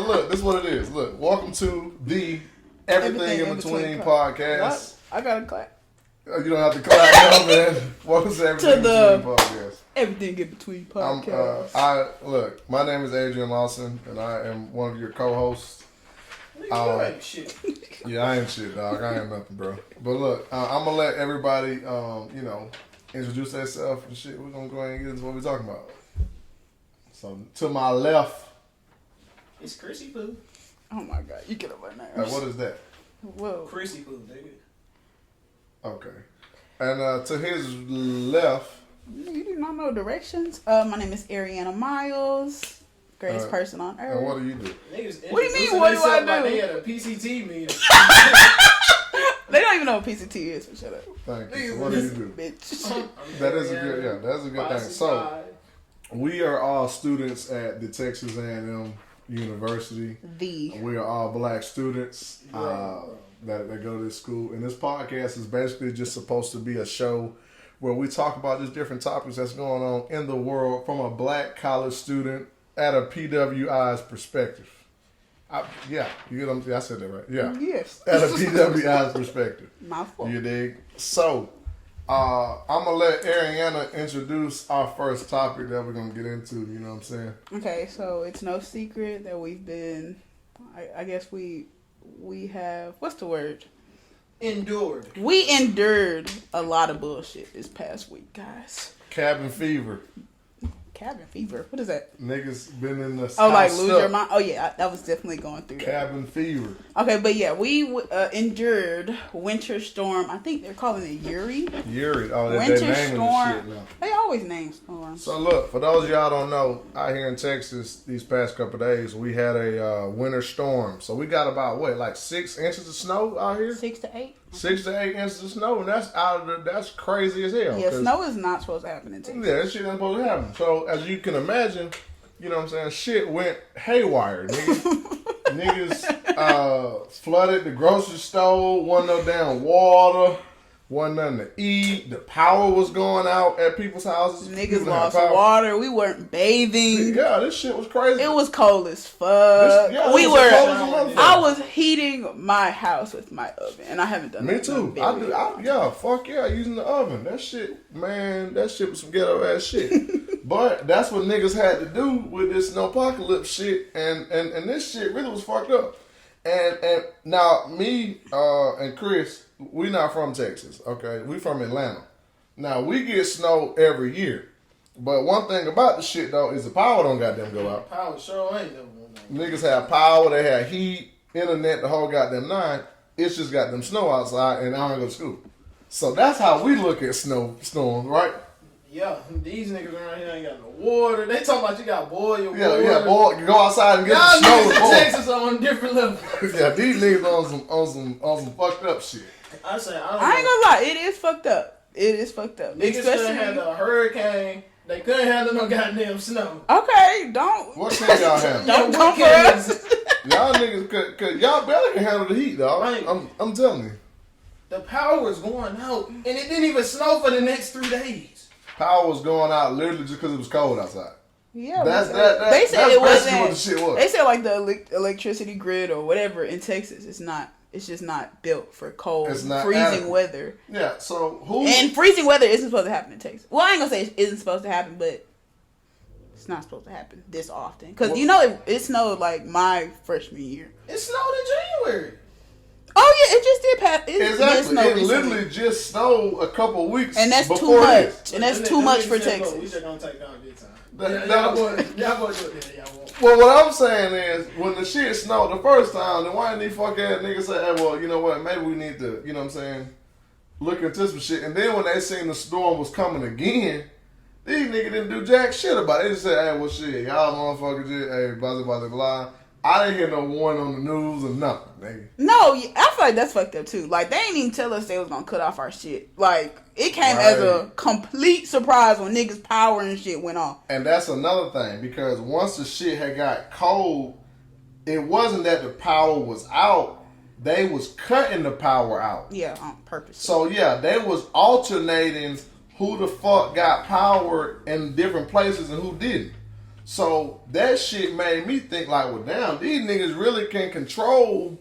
But look, this is what it is. Look, welcome to the Everything in Between podcast. What? I gotta clap. You don't have to clap, man. Welcome to Everything in Between podcast. Everything in Between podcast. Look, my name is Adrian Lawson, and I am one of your co-hosts. You ain't shit. Yeah, I ain't shit, dog. I ain't nothing, bro. But look, I'm gonna let everybody, introduce themselves and shit. We're gonna go ahead and get into what we're talking about. So to my left, it's Chrissy Poo. Oh my god, you get on my nerves. what is that? Whoa. Chrissy Poo, nigga. Okay. And to his left. You do not know directions. My name is Ariana Miles. Greatest person on earth. And what do you do? Niggas what do you mean, what do I do? Like they had a PCT meeting. They don't even know what PCT is, so shut up. Thank you. So what do you do? Bitch. That is a good, that's a good thing. So, we are all students at the Texas A&M University. We are all black students that go to this school. And this podcast is basically just supposed to be a show where we talk about just different topics that's going on in the world from a black college student at a PWI's perspective. You get what I'm saying? I said that right. Yeah. Yes. At a PWI's perspective. My fault. You dig? So, I'm going to let Ariana introduce our first topic that we're going to get into. You know what I'm saying? Okay, so it's no secret that we've been, I guess we have, what's the word? Endured. We endured a lot of bullshit this past week, guys. Cabin fever. Cabin fever? What is that? Niggas been in the Oh, like lose your mind? Oh, yeah, that was definitely going through cabin fever. Okay, but yeah, we endured Winter Storm. I think they're calling it Uri. Uri. Oh, Winter they naming Storm. This shit now. They always name storms. So look, for those of y'all don't know, out here in Texas these past couple of days, we had a winter storm. So we got about, like 6 inches of snow out here? 6 to 8. 6 to 8 inches of snow, and that's crazy as hell. Yeah, snow is not supposed to happen in Texas. Yeah, that shit ain't supposed to happen. So, as you can imagine, you know what I'm saying, shit went haywire. Niggas flooded the grocery store, wasn't no damn water, wasn't nothing to eat, the power was going out at people's houses. Niggas lost water, we weren't bathing. Yeah, this shit was crazy. It was cold as fuck. I was heating my house with my oven, and I haven't done that. Me too. Fuck yeah, using the oven. That shit, man, that shit was some ghetto ass shit. But that's what niggas had to do with this snowpocalypse shit, and this shit really was fucked up. And now me and Chris, we not from Texas, okay? We from Atlanta. Now we get snow every year, but one thing about the shit though is the power don't goddamn go out. Power sure ain't no. Niggas have power, they have heat, internet, the whole goddamn nine. It's just got them snow outside, and I don't go to school. So that's how we look at snowstorms, right? Yeah, these niggas around here ain't got no water. They talking about you got boil your water. Yeah, boy, you go outside and get the snow. Y'all niggas in Texas are on different levels. Yeah, these niggas on some fucked up shit. I ain't gonna lie, it is fucked up. It is fucked up. Niggas couldn't handle a hurricane. They couldn't handle no goddamn snow. Okay, don't. What can y'all handle? Don't for us. Y'all niggas could y'all barely can handle the heat, dog. Right. I'm telling you. The power was going out, and it didn't even snow for the next 3 days. Power was going out literally just because it was cold outside. Yeah, they said it wasn't. What the shit was. They said like the electricity grid or whatever in Texas, it's just not built for cold, freezing weather. Yeah, so and freezing weather isn't supposed to happen in Texas. Well, I ain't gonna say it isn't supposed to happen, but it's not supposed to happen this often. Because it snowed like my freshman year. It snowed in January. Oh yeah, it just did pass. Exactly, it literally just snowed a couple of weeks, and that's too much. And that's too much for Texas. We just gonna take down this time. Y'all boys do it. Y'all won't. Well, what I'm saying is, when the shit snowed the first time, then why didn't these fuck ass niggas say, hey, well, you know what, maybe we need to, you know what I'm saying, look into some shit. And then when they seen the storm was coming again, these niggas didn't do jack shit about it. They just said, hey, well, shit, y'all motherfuckers just, hey, blah, blah, blah, blah. I didn't hear no warning on the news or nothing, nigga. No, I feel like that's fucked up too. Like, they ain't even tell us they was gonna cut off our shit. Like, it came as a complete surprise when niggas' power and shit went off. And that's another thing, because once the shit had got cold, it wasn't that the power was out. They was cutting the power out. Yeah, on purpose. So, yeah, they was alternating who the fuck got power in different places and who didn't. So that shit made me think like, well, damn, these niggas really can control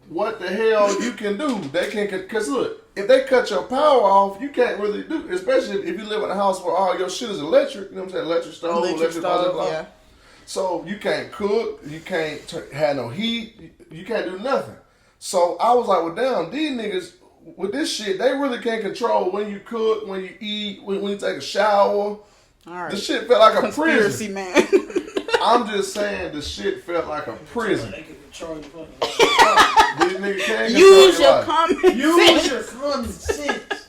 what the hell you can do. They can, cause look, if they cut your power off, you can't really do, especially if you live in a house where all your shit is electric. You know what I'm saying? Electric stove, electric blah, blah, blah. Yeah. So you can't cook, you can't have no heat, you can't do nothing. So I was like, well, damn, these niggas with this shit, they really can't control when you cook, when you eat, when you take a shower. All right. The shit felt like a Conspiracy, prison. man. I'm just saying the shit felt like a prison. They can control your fucking These niggas can't Use your life. common sense. Use your common sense.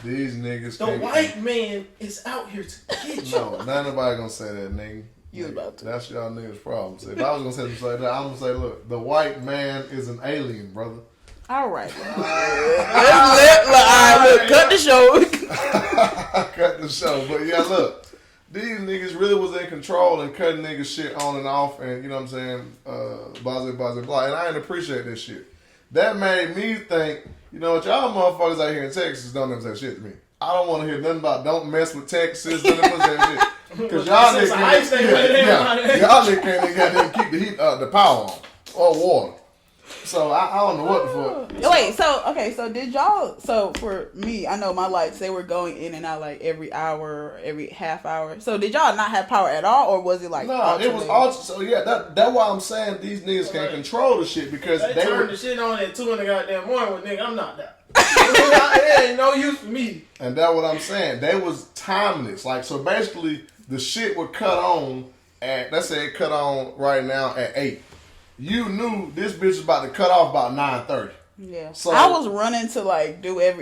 These niggas The can't. white man is out here to get you. No, not nobody gonna say that, nigga. You about to. That's y'all niggas' problem. So if I was gonna say something like that, I'm gonna say, look, the white man is an alien, brother. All right. Look, cut the show. Cut the show. But yeah, look. These niggas really was in control and cutting niggas shit on and off and, you know what I'm saying, blah, blah, blah. And I didn't appreciate this shit. That made me think, you know what, y'all motherfuckers out here in Texas don't ever say shit to me. I don't want to hear nothing about don't mess with Texas, don't ever say shit. Because y'all niggas can't even keep the heat, the power on or water. So I don't know what the fuck. Wait, so did y'all, so for me, I know my lights, they were going in and out like every hour, every half hour. So did y'all not have power at all, or was it like it was all, so yeah, that's why I'm saying these niggas can't control the shit because they turned the shit on at 2 in the goddamn morning with nigga, I'm not that. It ain't no use for me. And that's what I'm saying. They was timeless. Like, so basically the shit would cut on at, let's say it cut on right now at 8. You knew this bitch was about to cut off about 9:30. Yeah. So I was running to like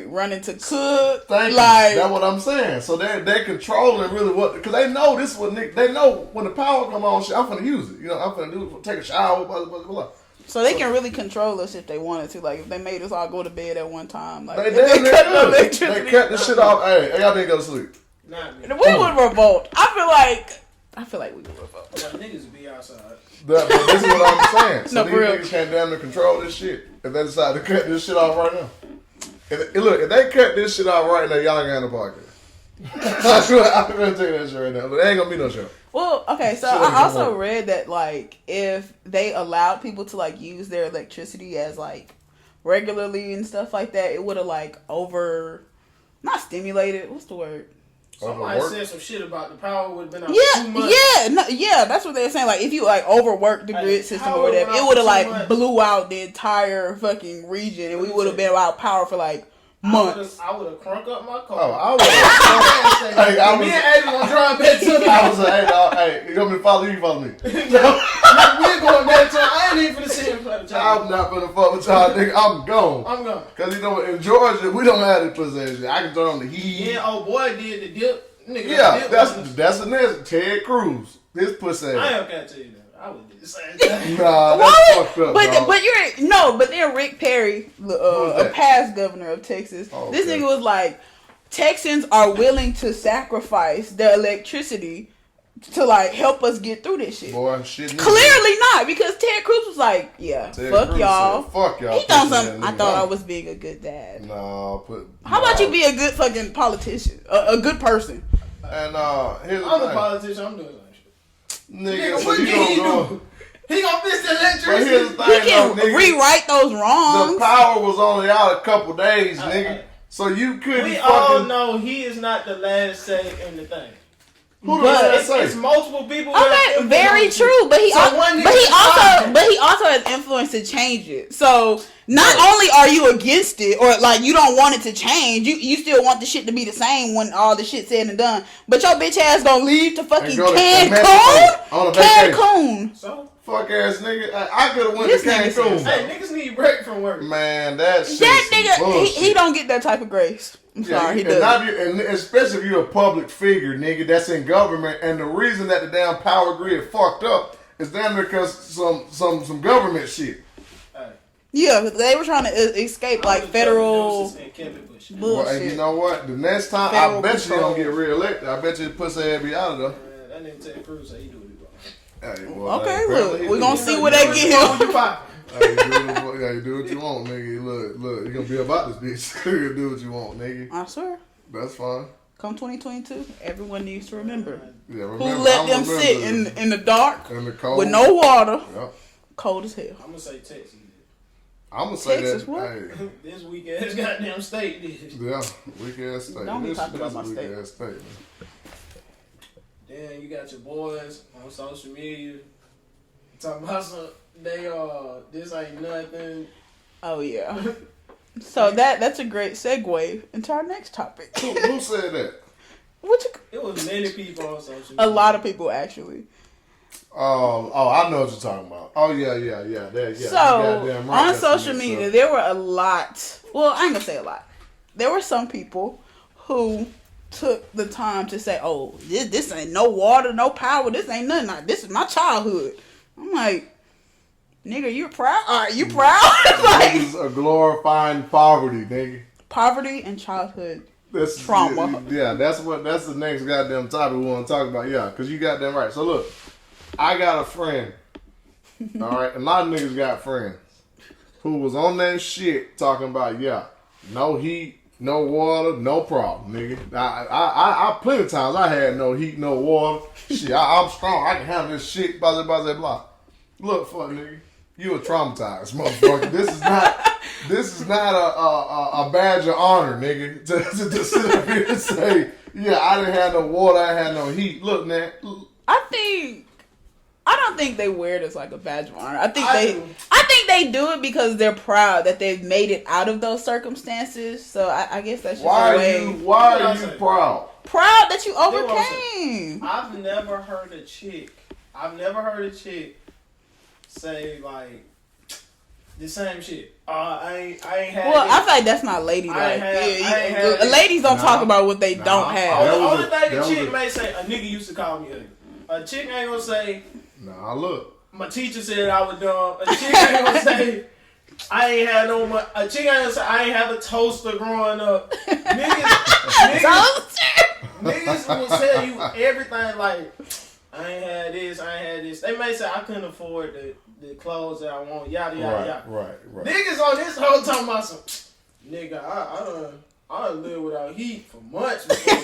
running to cook. Thank like, you. That's what I'm saying. So they're controlling really what, because they know this is what they know when the power come on, shit, I'm finna use it. You know, I'm finna do it, take a shower, blah, blah, blah. So they can really control us if they wanted to. Like if they made us all go to bed at one time. Like they cut the shit off. Hey, y'all didn't go to sleep. Not me. We would revolt. I feel like we would revolt. Like, niggas be outside. But this is what I'm saying. So No, these for real. niggas can't damn near control this shit if they decide to cut this shit off right now. If they cut this shit off right now, y'all ain't got no podcast. I'm gonna tell you that shit right now. But there ain't gonna be no show. Well, okay, so I also read that like if they allowed people to like use their electricity as like regularly and stuff like that, it would have like not stimulated. What's the word? Somebody said some shit about the power would have been out for 2 months. Yeah, that's what they're saying. Like, if you, like, overwork the grid system or whatever, it would have, like, blew out the entire fucking region, and we would have been without power for, like, months. I would have crunk up my car. Oh, I would have. Me and Adrian gonna drive back to the I was like, hey, you want me to follow you? You follow me. We're going back to I ain't even finna see him play the child. I'm not gonna fuck with y'all, nigga. I'm gone. I'm gone. Because, you know, in Georgia, we don't have the possession. I can turn on the heat. Yeah, old boy did the dip. Nigga, Yeah, dip that's the next. Ted Cruz. This pussy. I ain't gonna tell you that. I would do the same thing. Nah, that's fucked up, dog. But then Rick Perry, a past governor of Texas, this nigga was like, Texans are willing to sacrifice their electricity to like help us get through this shit. Boy, shit. Clearly not, because Ted Cruz was like, Ted fuck Cruz y'all. said, fuck y'all. He thought something. I thought I was being a good dad. How about you be a good fucking politician, a good person? And here's the I'm thing. a politician. I'm doing that shit. Nigga, so what you can he gonna do? He gonna fix the But electricity. here's the He thing, can though, nigga. rewrite those wrongs. The power was only out a couple days, nigga. So you couldn't We fucking... all know he is not the last say in the thing. Who does that It's say? multiple people. Okay, very true, but he also has influence to change it. So not only are you against it, or like you don't want it to change, you still want the shit to be the same when all the shit's said and done. But your bitch ass gonna leave to fucking Cancun. So fuck ass nigga. I could have went to Cancun. hey, niggas need a break from work. Man, that nigga, he don't get that type of grace. I'm sorry, he does. And especially if you're a public figure, nigga, that's in government, and the reason that the damn power grid fucked up is damn because some government shit. Yeah, they were trying to escape like federal bullshit. Well, and you know what? The next time, I bet you don't get reelected. I bet you the pussy ass be out of there. That nigga Ted Cruz say he do it wrong. Okay, look, we're gonna see what they get him. Hey, you do what you want, nigga. Look, you gonna be about this bitch. You do what you want, nigga. I swear. That's fine. come 2022, everyone needs to remember, who let them sit in the dark in the cold with no water, yep. cold as hell. I'm gonna say Texas. I'm gonna say Texas, that. what? Hey, this weak ass goddamn state did. Yeah, weak ass state. Don't be talking about my weak state. Ass state, man. Then you got your boys on social media talking about this ain't nothing. Oh yeah. So that's a great segue into our next topic. Who said that? It was many people on social media. A lot of people actually. Oh, I know what you're talking about. Oh yeah. So on social media, there were a lot. Well, I ain't gonna say a lot. There were some people who took the time to say, "Oh, this ain't no water, no power. This ain't nothing. This is my childhood." I'm like, nigga, you proud? All right, you proud? Like, this is a glorifying poverty, nigga. Poverty and childhood That's trauma. Yeah, that's the next goddamn topic we want to talk about. Yeah, because you got them right. So look, I got a friend. All right, a lot of niggas got friends who was on that shit talking about no heat, no water, no problem, nigga. I plenty of times I had no heat, no water. Shit, I'm strong. I can handle this shit. Blah blah blah. Look, fuck nigga, you a traumatized motherfucker. This is not a badge of honor, nigga. To sit up here and say, I didn't have no water, I had no heat. Look, man. I don't think they wear it as like a badge of honor. I think they do it because they're proud that they've made it out of those circumstances. So I guess that's just why are you proud? Proud that you overcame. I've never heard a chick say like the same shit. I ain't had. Well, I feel like that's not ladylike. Ladies don't talk about what they don't have. The only thing a chick may say, a nigga used to call me ugly. A chick ain't gonna say, nah, look. My teacher said I was dumb. A chick ain't gonna say, I ain't had no money. A chick ain't gonna say, I ain't have a toaster growing up. Niggas will tell you everything like, I ain't had this. They may say, I couldn't afford the clothes that I want, yada, yada. Right. Niggas on this whole talking about some, nigga, I done lived without heat for months before.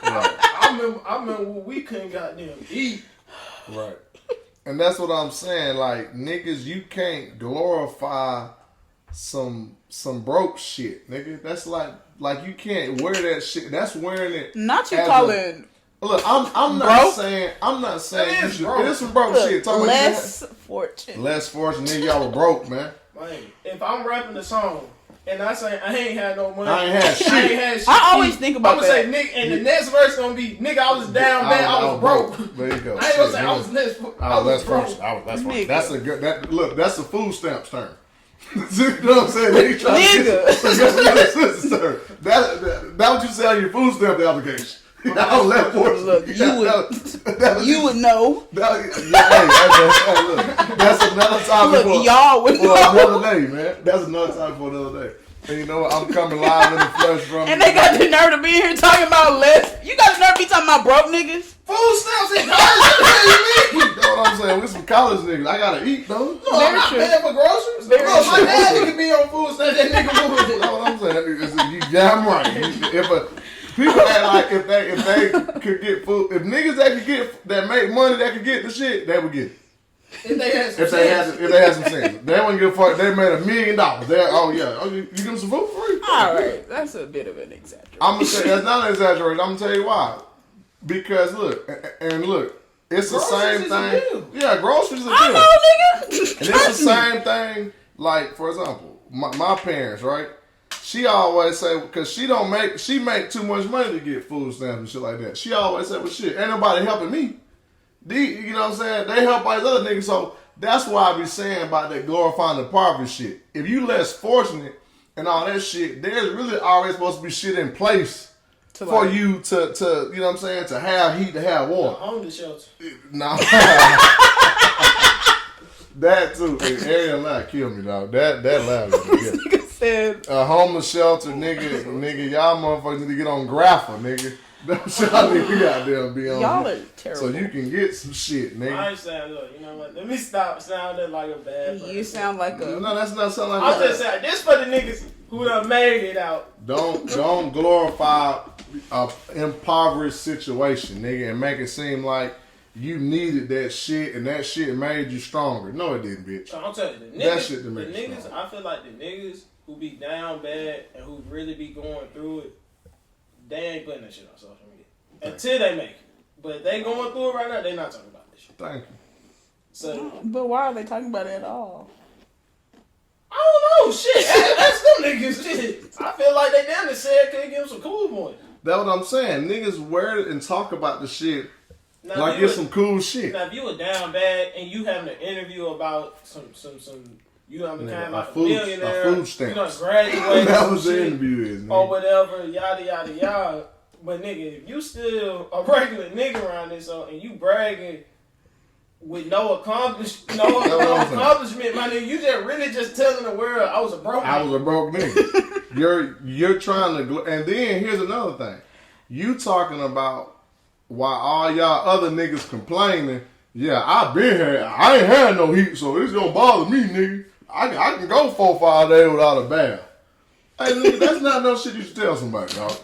I remember when we couldn't goddamn eat. Right. And that's what I'm saying. Like, niggas, you can't glorify some broke shit, nigga. That's like you can't wear that shit. That's wearing it. Not you calling. Look, I'm not saying you should. It is some broke shit. Talking less fortunate. Less fortunate, nigga. Y'all were broke, man. Man, if I'm rapping the song and I say I ain't had no money, I ain't had shit. I always think about that. I'm gonna say, nigga, and the next verse gonna be, nigga, I was down bad, I was broke. There you go. I ain't gonna say I was less fortunate. I was broke. That's a good. That's a food stamps term. You know what I'm saying? They trying nigga. That what you say on your food stamp application. I was left fortunate. Look, you would know. That's another topic. Look, y'all would know. Another day, man. That's another topic for another day. And you know what? I'm coming live in the flesh from. And they got the nerve to be here talking about less. You got the nerve to be talking about broke niggas. Food stamps in college. You know what I'm saying? We some college niggas. I gotta eat though. No, I'm not paying for groceries. My dad could be on food stamps. That nigga moved. You know what I'm saying? You damn right. People act like if they could get food, if niggas that make money that could get the shit, they would get it. If they had some sense. They wouldn't give a fuck. They made $1 million. You give them some food for free. All right, that's a bit of an exaggeration. I'm gonna say that's not an exaggeration. I'm gonna tell you why. Because look, it's the same thing. Yeah, groceries are I good. know, nigga. And it's the same thing. Like for example, my parents, right? She always say, because she make too much money to get food stamps and shit like that. She always say, well shit, ain't nobody helping me. You know what I'm saying? They help all these other niggas. So that's why I be saying about that glorifying the poverty shit. If you less fortunate and all that shit, there's really always supposed to be shit in place for you to you know what I'm saying, to have heat, to have water. Homeless shelter. No. That too. Ariel Loud killed me, dog. That loud. A homeless shelter, nigga, y'all motherfuckers need to get on Grappa, nigga. That's y'all need to goddamn be on. Y'all are terrible. So you can get some shit, nigga. I understand. Look, you know what? Let me stop sounding like a bad person. You sound like a. No, that's not sounding like I'm just saying, this for the niggas who done made it out. Don't glorify a impoverished situation, nigga, and make it seem like you needed that shit and that shit made you stronger. No, it didn't, bitch. So I'm telling you, the niggas, I feel like the niggas who be down bad and who really be going through it, they ain't putting that shit on social media until they make it. But if they going through it right now, they not talking about this shit. Thank you. So, but why are they talking about it at all? I don't know. Shit, that's them niggas. Shit, I feel like they damn near said could give them some cool points. That's what I'm saying. Niggas wear it and talk about the shit now, like it's some cool shit. Now, if you were down bad and you having an interview about some you know, kind of like a millionaire, food stamps. You know, graduated, that was the interview is, nigga. or whatever, yada yada yada. But nigga, if you still a regular nigga around this, and you bragging with no accomplishment, my nigga, you just really just telling the world I was a broke nigga. You're trying to, and then here's another thing. You talking about why all y'all other niggas complaining. Yeah, I been here. I ain't had no heat, so it's gonna bother me, nigga. I can go 4 or 5 days without a bath. Hey, nigga, that's not no shit you should tell somebody, dog.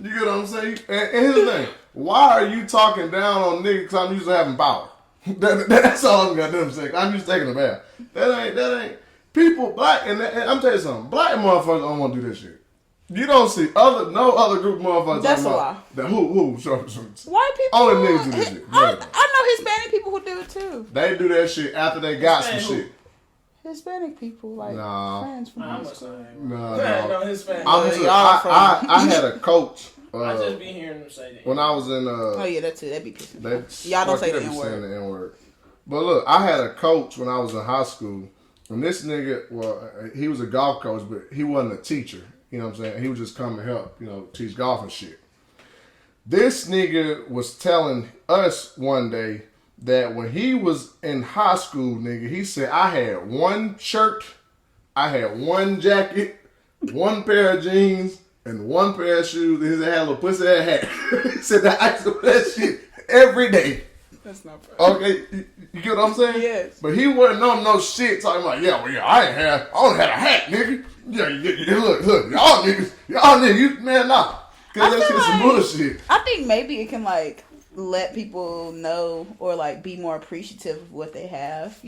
You get what I'm saying? And here's the thing. Why are you talking down on niggas because I'm used to having power? That's all I'm goddamn saying. I'm used to taking a bath. That ain't. People, black, and I'm telling you something. Black motherfuckers don't want to do this shit. You don't see no other group of motherfuckers. That's a lie. Who? White people. Only niggas do this shit. I know Hispanic people who do it too. They do that shit after they got some shit. Hispanic people, like friends from high school. No, Hispanic. I had a coach. I just be hearing them say that. When I was in oh yeah, that's it. That'd be pissing. Y'all don't say the N-word. But look, I had a coach when I was in high school. And this nigga, well, he was a golf coach, but he wasn't a teacher. You know what I'm saying? He would just come to help, teach golf and shit. This nigga was telling us one day that when he was in high school, nigga, he said, I had one shirt, I had one jacket, one pair of jeans, and one pair of shoes. And he had a little pussy ass hat. He said that I used to wear that shit every day. That's not fair. Okay, you get what I'm saying? Yes. But he wasn't on no shit talking about, I only had a hat, nigga. Yeah, look, y'all niggas, man, nah. Cause that shit's some bullshit. I think maybe it can let people know or be more appreciative of what they have,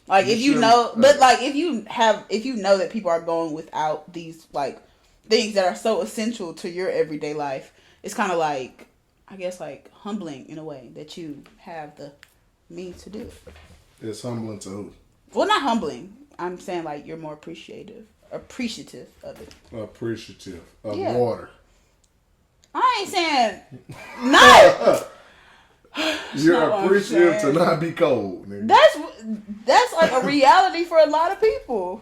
Like if you know, but if you know that people are going without these things that are so essential to your everyday life, it's kind of I guess humbling in a way that you have the means to do it. It's humbling to who? Well, not humbling. I'm saying you're more appreciative of it. Appreciative of water. I ain't saying no. You're appreciative to not be cold, nigga. That's a reality for a lot of people.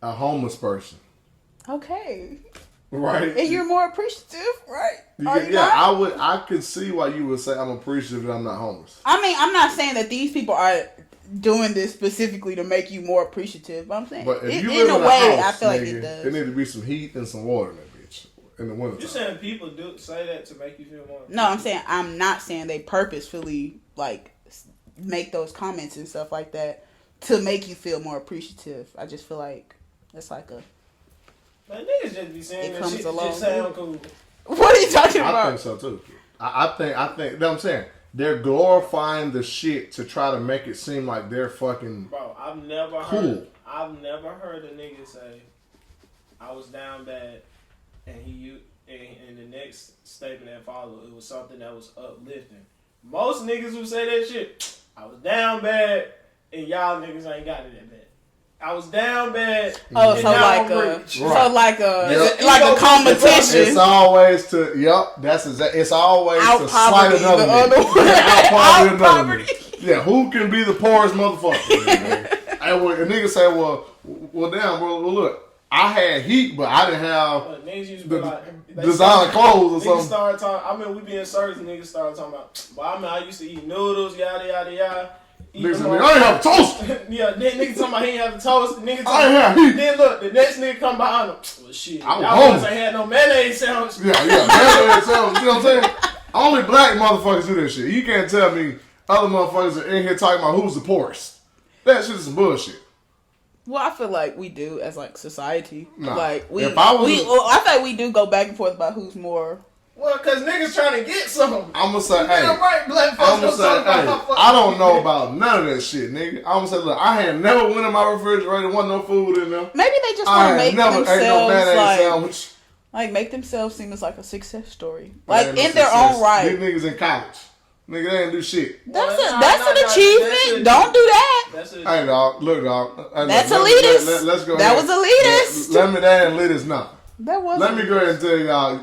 A homeless person. Okay. Right. And you're more appreciative, right? I could see why you would say I'm appreciative that I'm not homeless. I mean, I'm not saying that these people are doing this specifically to make you more appreciative, but I'm saying but if you in a way, house, I feel nigga, it does. There need to be some heat and some water in that bitch in the winter. You saying people do say that to make you feel more? No, I'm not saying they purposefully make those comments and stuff like that to make you feel more appreciative. I just feel like that's a. Man, niggas just be saying that shit just sound cool. What are you talking about? I think so too. I think. You know what I'm saying? They're glorifying the shit to try to make it seem like they're fucking. Bro, I've never heard a nigga say, "I was down bad," and and the next statement that followed, it was something that was uplifting. Most niggas who say that shit, "I was down bad," and y'all niggas ain't got it that bad. I was down bad. Oh, so a competition. It's always to it's always out to slight another nigga. Out poverty. Yeah, who can be the poorest motherfucker? And when a nigga say, well, damn, bro, well, look, I had heat, but I didn't have designer clothes or something. I mean, we be in service, niggas started talking about, well, I used to eat noodles, yada, yada, yada. Niggas I ain't have toast. Yeah, then niggas talking about he ain't have the toast. Niggas I ain't have heat. Then look, the next nigga come behind him. Well, shit, I was y'all ain't had no mayonnaise sandwich. Yeah, mayonnaise sandwich. You know what I'm saying? Only black motherfuckers do that shit. You can't tell me other motherfuckers are in here talking about who's the poorest. That shit is some bullshit. Well, I feel like we do as society. Nah. I feel like we do go back and forth about who's more Well, because niggas trying to get some. I'm going to say, hey. I don't know about none of that shit, nigga. I'm going to say, look, I had never went in my refrigerator, wasn't no food in there. Maybe they just want to make themselves like make themselves seem as like a success story. Like in their own right. These niggas in college. Nigga, they didn't do shit. That's an achievement. Don't do that. Hey, dog. Look, dog. That's elitist. Let's go that ahead. Was elitist. Let me that ain't elitist now. That was. Let me go ahead and tell y'all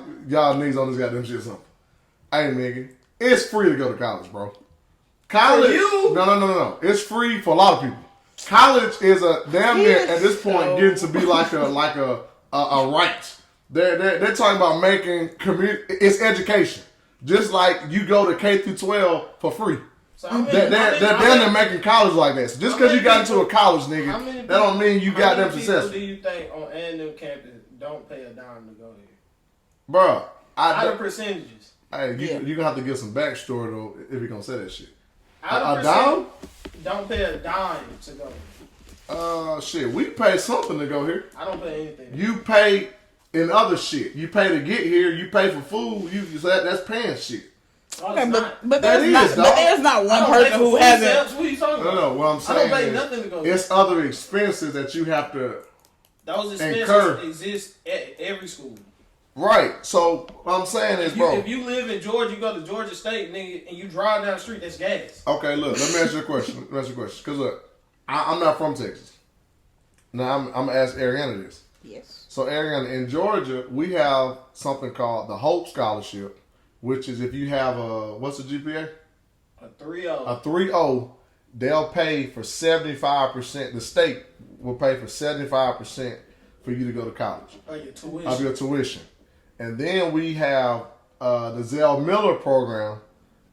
niggas on this goddamn shit something. Hey, nigga. It's free to go to college, bro. College. For you? No. It's free for a lot of people. College is a damn near at this point getting to be like a right. They're talking about making it's education. Just like you go to K through 12 for free. So they're making college like that. So just because you got into a college, nigga, that don't mean you got them successful. How many people do you think on A&M campus don't pay a dime to go here? Bro, out of percentages. Hey, you gonna have to give some backstory though if you're gonna say that shit. A dime? Don't pay a dime to go here. Shit, we pay something to go here. I don't pay anything. You pay in other shit. You pay to get here. You pay for food. That's paying shit. Okay, but there's not one person who hasn't. What are you talking about? No. What I'm saying I don't pay nothing to go. It's other expenses that you have to. Those expenses exist at every school. Right. So what I'm saying is, bro, if you live in Georgia, you go to Georgia State, nigga, and you drive down the street, that's gas. Okay, look. Let me ask you a question. Because look, I'm not from Texas. Now I'm gonna ask Ariana this. Yes. So Ariana, in Georgia, we have something called the Hope Scholarship, which is if you have what's the GPA? A 3.0. A 3.0, they'll pay for 75%. The state will pay for 75% for you to go to college. Of your tuition. And then we have the Zell Miller program,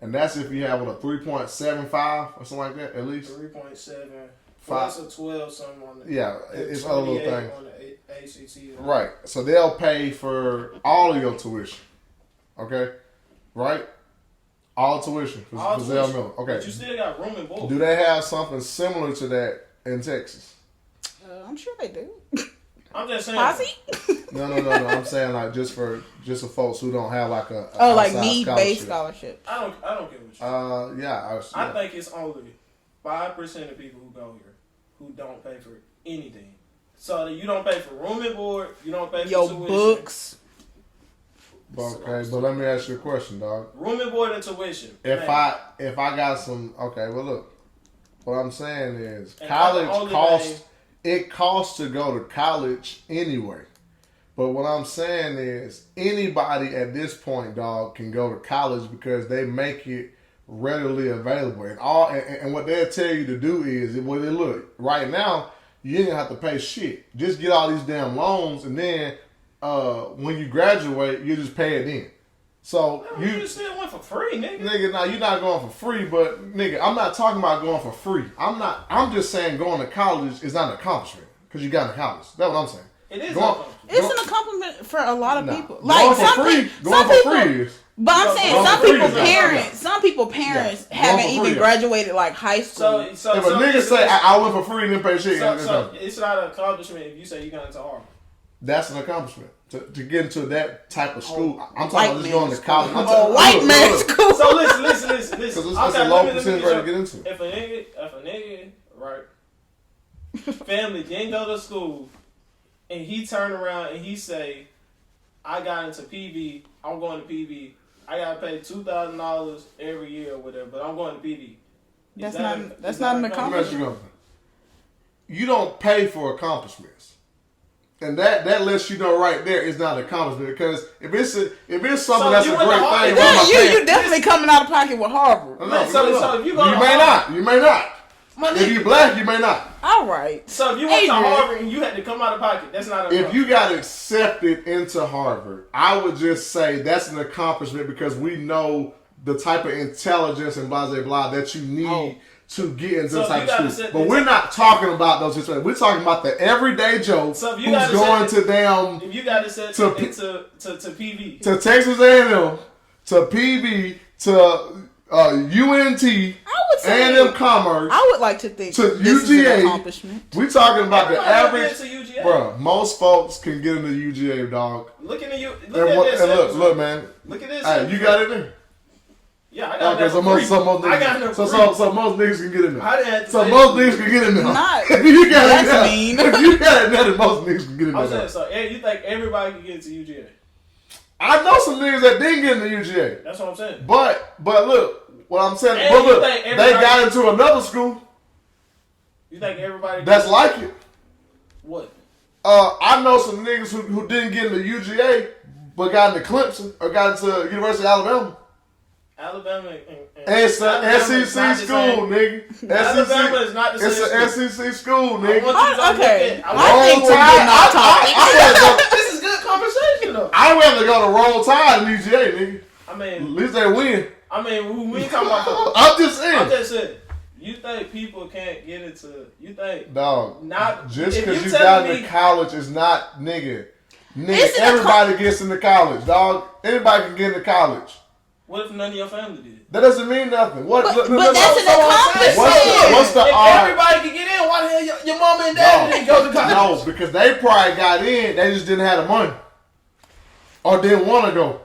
and that's if you have a 3.75 or something like that, at least. 3.7. Plus a 12 something on the. Yeah, it's other little things. On the ACT. Right. So they'll pay for all of your tuition. Okay? Right? All tuition for Zell Miller. Okay. But you still got room and board. Do they have something similar to that in Texas? I'm sure they do. I'm just saying. Posse? No. I'm saying like just for folks who don't have like a like need-based scholarship. I don't get what you. I think it's only 5% of people who go here who don't pay for anything. So you don't pay for room and board. You don't pay for your tuition. Books. Okay, but let me ask you a question, dog. Room and board and tuition. If I got some, okay, well look, what I'm saying is college costs. It costs to go to college anyway. But what I'm saying is anybody at this point, dog, can go to college because they make it readily available. And what they'll tell you to do is, well, look, right now, you ain't gonna have to pay shit. Just get all these damn loans, and then when you graduate, you just pay it in. So you still went for free, nigga. Nigga, now you're not going for free, but nigga, I'm not talking about going for free. I'm just saying going to college is not an accomplishment because you got into college. That's what I'm saying. It is. It's an accomplishment for a lot of people. Like going for free. But I'm saying some people parents haven't even graduated like high school. So if a nigga say I went for free and didn't pay shit, so it's not an accomplishment if you say you got into Harvard. That's an accomplishment. To get into that type of school. I'm talking about just going to college. White man school. So listen. Because it's a low percentage rate to get into. If a nigga, right, family didn't go to school, and he turn around and he say, I got into PV, I'm going to PV, I gotta pay $2,000 every year or whatever, but I'm going to PV. That's not an accomplishment. You don't pay for accomplishments. And that lets you know right there it's not an accomplishment because if it's something that's a great thing, you definitely coming out of pocket with Harvard. So if you go, you may not. If you black, you may not. All right. So if you went to Harvard and you had to come out of pocket, that's not. If you got accepted into Harvard, I would just say that's an accomplishment because we know the type of intelligence and blah blah blah that you need. To get into this type of school. But we're not talking about those situations. We're talking about the everyday Joe who's going to damn... If you got to set to PV. To Texas A&M, to PV, to UNT, A&M Commerce. I would like to think to this UGA. is an accomplishment. We talking about the average. UGA. Bro, most folks can get into UGA, dog. Look at this. Look, man. Look at this. Hey, you got it there. Yeah, I got it. So most niggas can get in there. So most niggas can get in there. Not. If you got it That's there, mean. if you got it there, then most niggas can get in there. I'm saying, so you think everybody can get into UGA? I know some niggas that didn't get into UGA. That's what I'm saying. But look, what I'm saying. And But look, they got into another school. You think everybody? That's like it. What? I know some niggas who didn't get into UGA, but got into Clemson or got into University of Alabama. Alabama and it's an SEC school, nigga. Alabama is not the same. It's an SEC school, nigga. Okay. I think we're not talking. This is good conversation, though. I'd rather go to Roll Tide than UGA, nigga. I mean, at least they win. I mean, we ain't talking about. I'm just saying. You think people can't get into? You think? Dog. Not just because you got into college is not nigga. Everybody gets into college, dog. Anybody can get into college. What if none of your family did? That doesn't mean nothing. What? But that's an accomplishment. What's the if everybody can get in, why the hell your mama and daddy didn't go to college? No, because they probably got in. They just didn't have the money, or didn't want to go.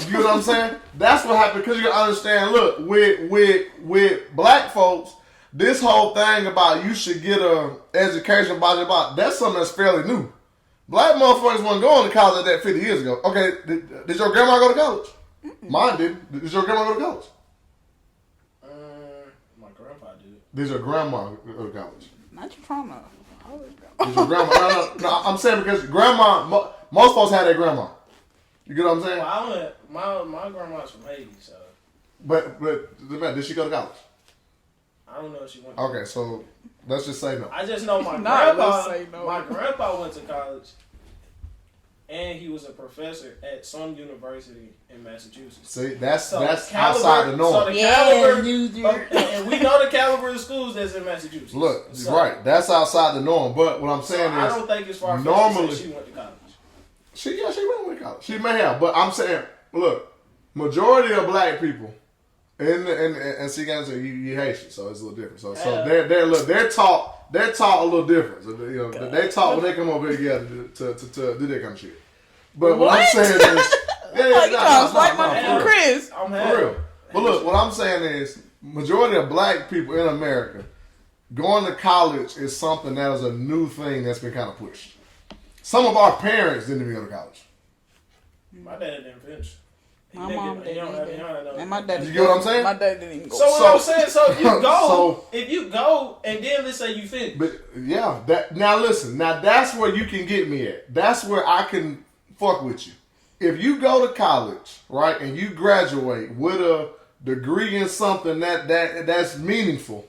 You know what I'm saying? That's what happened. Because you gotta understand. Look, with black folks, this whole thing about you should get a education about that's something that's fairly new. Black motherfuckers wasn't going to college like that 50 years ago. Okay, did your grandma go to college? Mine did. Did your grandma go to college? My grandpa did. Did your grandma go to college? Not your grandma. Did your grandma? No, I'm saying because grandma, most folks had their grandma. You get what I'm saying? Well, my grandma's from Haiti, so. But did she go to college? I don't know if she went. Okay, so let's just say no. I just know my grandpa. My grandpa went to college, and he was a professor at some university in Massachusetts. See, that's outside the norm. So the caliber, and we know the caliber of schools that's in Massachusetts. Look, right, that's outside the norm. But what I'm saying is, I don't think it's far normally she went to college. She went to college. She may have, but I'm saying, look, majority of black people, and see, guys, you Haitian, so it's a little different. So they're taught a little different. So, you know, they taught when they come over here to do that kind of shit. But what I'm saying is, Chris, for real. But look, what I'm saying is, majority of black people in America going to college is something that is a new thing that's been kind of pushed. Some of our parents didn't even go to college. My dad didn't finish. My mom didn't. And my dad. You get what I'm saying? My dad didn't even go. So what I'm saying, so if you go, if you go, and then let's say you finish. But yeah, now listen, that's where you can get me at. That's where I can fuck with you. If you go to college, right, and you graduate with a degree in something that's meaningful,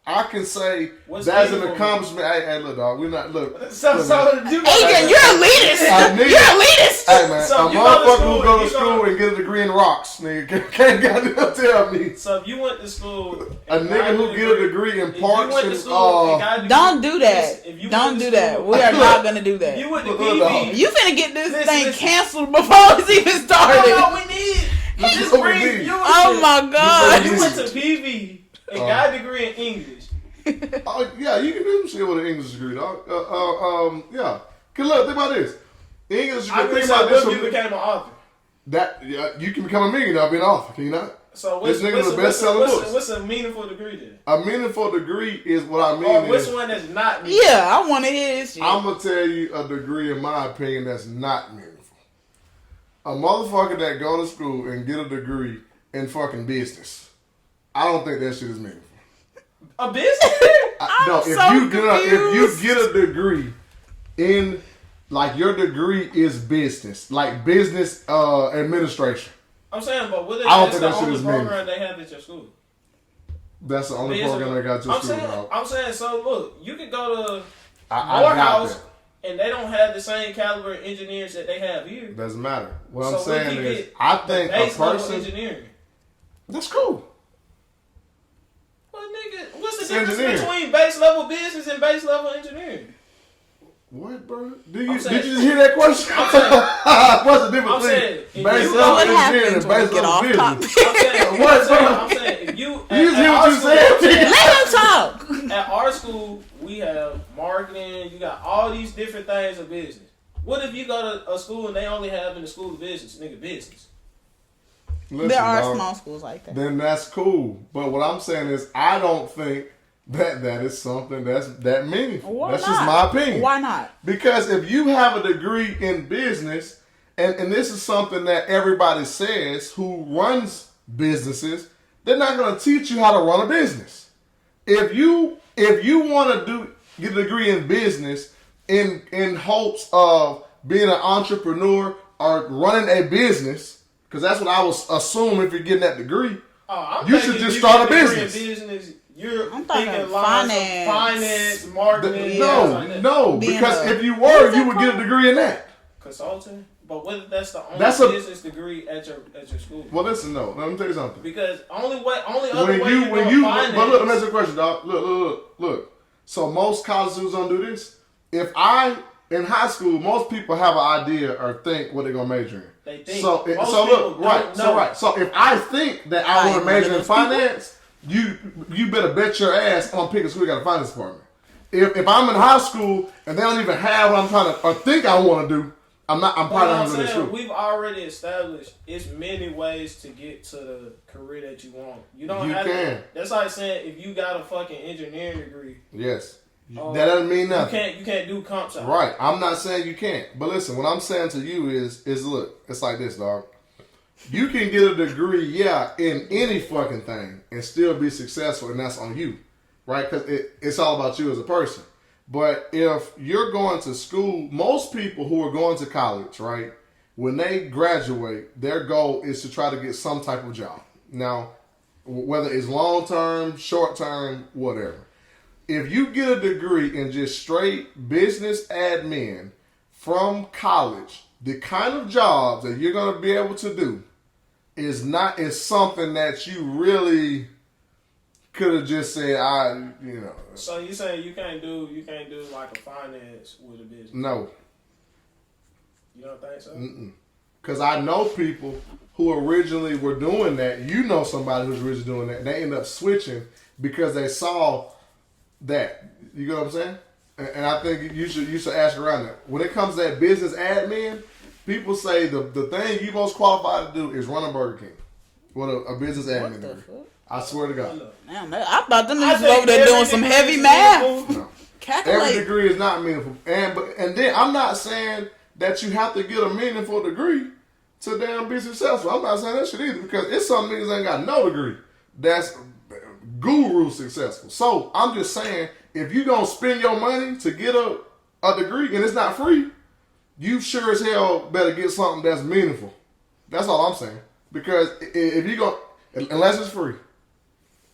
I can say that's an accomplishment. Hey, look, dog, we're not look. Adrian, you're elitist. You're elitist. Hey man, a motherfucker who go to school and get a degree in rocks, nigga, can't goddamn tell me. So if you went to school, a nigga who get a degree in parks and don't do that. Don't do that. We are not gonna do that. You went to PV. You finna get this thing canceled before it's even started. No, we need. Oh my god. You went to PV and got a degree in English. Yeah, you can do some shit with an English degree, dog. Yeah. Cause look, think about this. English degree. Think about this. You became an author. You can become a millionaire being an author, can you not? So this nigga's the best-selling books. What's a meaningful degree then? A meaningful degree is what I mean. Or which one that's not meaningful? Yeah, I want to hear this shit. I'm gonna tell you a degree, in my opinion, that's not meaningful. A motherfucker that go to school and get a degree in fucking business, I don't think that shit is meaningful. A business? If you get a degree in, like, your degree is business, like business administration. I'm saying, but what if that's the only program they have at your school? That's the only program they got at your school. I'm saying, so look, you could go to Morehouse and they don't have the same caliber of engineers that they have here. Doesn't matter. What I'm saying is, I think a person engineering. That's cool. Well, nigga, what's the difference between base level business and base level engineering? What, bro? Did you just hear that question? What's the difference between based on engineering and based on business? I'm saying, if you just hear what you said. Let him talk. At our school, we have marketing. You got all these different things of business. What if you go to a school and they only have in the school of business, business? Listen, there are small schools like that. Then that's cool. But what I'm saying is, I don't think that is something that's that meaningful. Why that's not? just my opinion. Why not? Because if you have a degree in business, and this is something that everybody says who runs businesses, they're not going to teach you how to run a business. If you want to get a degree in business in hopes of being an entrepreneur or running a business, because that's what I would assume if you're getting that degree, you should just start a business. I'm thinking finance, marketing. No, because if you were, you would get a degree in that. Consulting? But whether that's the only business degree at your school. Well, listen, no. Let me tell you something. Because only other way you're finance. But look, let me ask you a question, dog. Look. So most college students don't do this. In high school, most people have an idea or think what they're gonna major in. They think. So if I think that I want to major in finance, you better bet your ass I'm picking school got a finance department. If I'm in high school and they don't even have what I'm trying to or think I want to do, I'm probably not going to school. We've already established it's many ways to get to the career that you want. You have to. That's like saying if you got a fucking engineering degree. Yes. That doesn't mean nothing. You can't do comp sci. Right. I'm not saying you can't. But listen, what I'm saying to you is look, it's like this, dog. You can get a degree, in any fucking thing and still be successful, and that's on you, right? Because it's all about you as a person. But if you're going to school, most people who are going to college, right, when they graduate, their goal is to try to get some type of job. Now, whether it's long-term, short-term, whatever. If you get a degree in just straight business admin from college, the kind of jobs that you're going to be able to do is something that you really could have just said, So you saying you can't do like a finance with a business? No. You don't think so? Because I know people who originally were doing that. You know somebody who's originally doing that, and they end up switching because they saw that. You know what I'm saying? And I think you should ask around that. When it comes to that business admin, people say the thing you most qualified to do is run a Burger King. What a business admin degree. I swear to God. Damn, I thought them niggas were over there doing some heavy math. No. Every degree is not meaningful. And then I'm not saying that you have to get a meaningful degree to damn be successful. I'm not saying that shit either, because it's some niggas ain't got no degree that's guru successful. So I'm just saying, if you gonna spend your money to get a degree and it's not free, you sure as hell better get something that's meaningful. That's all I'm saying. Because if you go, unless it's free.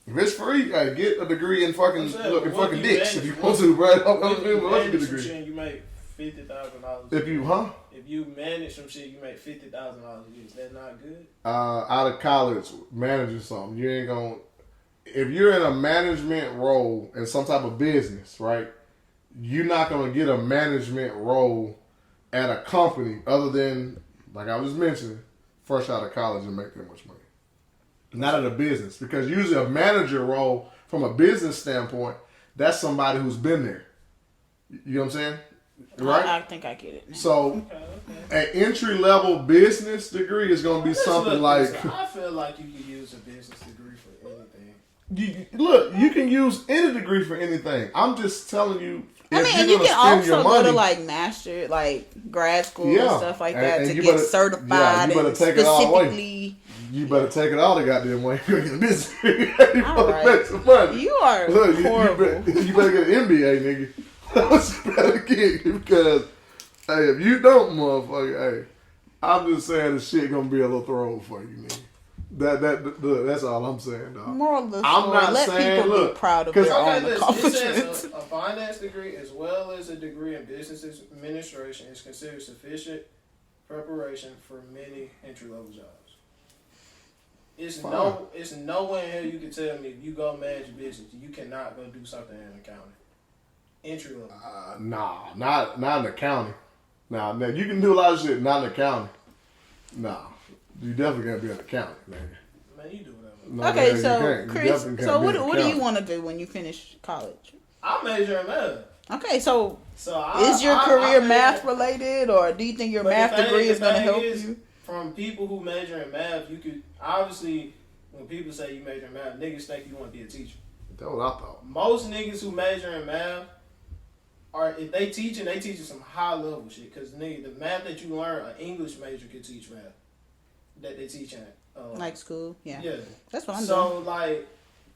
If it's free, get a degree in fucking dicks if you want to, bro. You make $50,000. If you manage some shit, you make $50,000 a year. Is that not good? Out of college, managing something, you ain't gonna. If you're in a management role in some type of business, right? You're not gonna get a management role at a company other than, like I was mentioning, fresh out of college and make that much money. Not at a business, because usually a manager role from a business standpoint, that's somebody who's been there. You know what I'm saying? Right? I think I get it now. So, an entry level business degree is going to be something like. I feel like you can use a business degree for anything. You can use any degree for anything. I'm just telling you. And you can also go to like master, like grad school and stuff like that to get certified. Yeah, you better take it all away. You better take it all the goddamn way. You're going to get a business degree. You better make some money. You are horrible. You better get an MBA, nigga. That's what you better get, because, hey, if you don't, motherfucker, hey, I'm just saying the shit going to be a little throw for you, nigga. That's all I'm saying, dog. Moral of the story, I'm not let saying, people be proud of their own accomplishments. It says a finance degree as well as a degree in business administration is considered sufficient preparation for many entry-level jobs. It's no way in hell you can tell me if you go manage business, you cannot go do something in accounting. entry level? Nah, not in the county. Nah, man, you can do a lot of shit, not in the county. Nah, you definitely gotta be in the county, man. Man, you do whatever. No, okay, man, so Chris, so what do you want to do when you finish college? I major in math. Okay, so is your career math related, or do you think your math degree is going to help you? From people who major in math, you could obviously, when people say you major in math, niggas think you want to be a teacher. That's what I thought. Most niggas who major in math are, if they teaching some high level shit. Because nigga, the math that you learn, an English major could teach math that they teach at like school, yeah. That's what I'm doing. So like,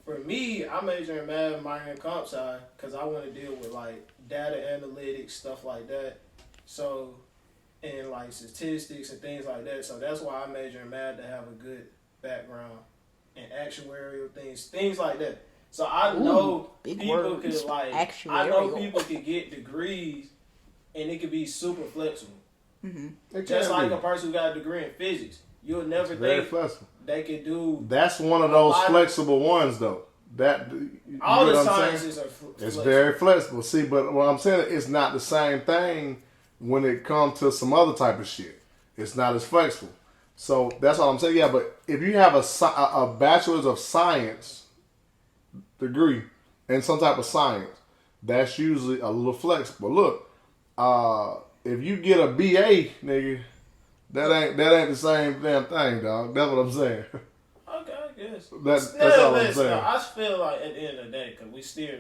for me, I major in math, minor in comp sci, because I want to deal with like data analytics, stuff like that. So, and like statistics and things like that. So that's why I major in math, to have a good background in actuarial things like that. So I know people could like, I know people could get degrees and it could be super flexible. Mm-hmm. Just like a person who got a degree in physics. You'll never think they could do. That's one of those flexible ones, though. That all the sciences are flexible. It's very flexible. See, but what I'm saying, it's not the same thing when it comes to some other type of shit. It's not as flexible. So that's all I'm saying. Yeah, but if you have a bachelor's of science degree in some type of science, that's usually a little flexible. Look, if you get a BA, nigga. That ain't the same damn thing, dog. That's what I'm saying. Okay, I guess. That's all I'm saying. I feel like at the end of the day, because we still,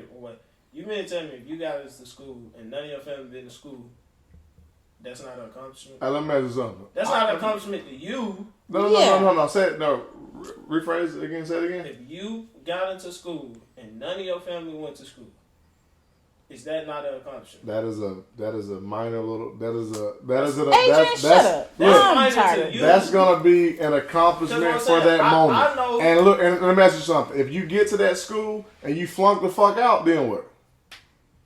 you mean to tell me if you got us to school and none of your family been to school, that's not an accomplishment? Let me ask you something. That's not an accomplishment to you. No. Say it. No. Rephrase it again. Say it again. If you got into school and none of your family went to school, is that not an accomplishment? That is a minor little. That's gonna be an accomplishment for that moment. I know. And look, and let me ask you something. If you get to that school and you flunk the fuck out, then what?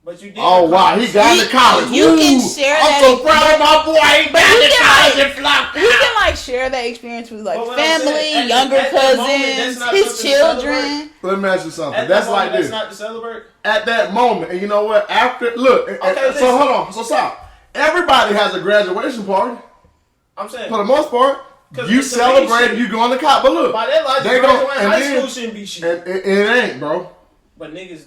But you did. Oh wow, he got into college. You can share that. I'm so proud of my boy. He got into college and flunked out. You can like share that experience with like family, younger cousins, his children. Let me ask you something. That's like this. That's not to celebrate. At that moment, and you know what? After hold on. So stop. Everybody has a graduation party. I'm saying for the most part. You celebrate, you going to college. But look, by that logic, graduating high school shouldn't be shit. It ain't, bro. But niggas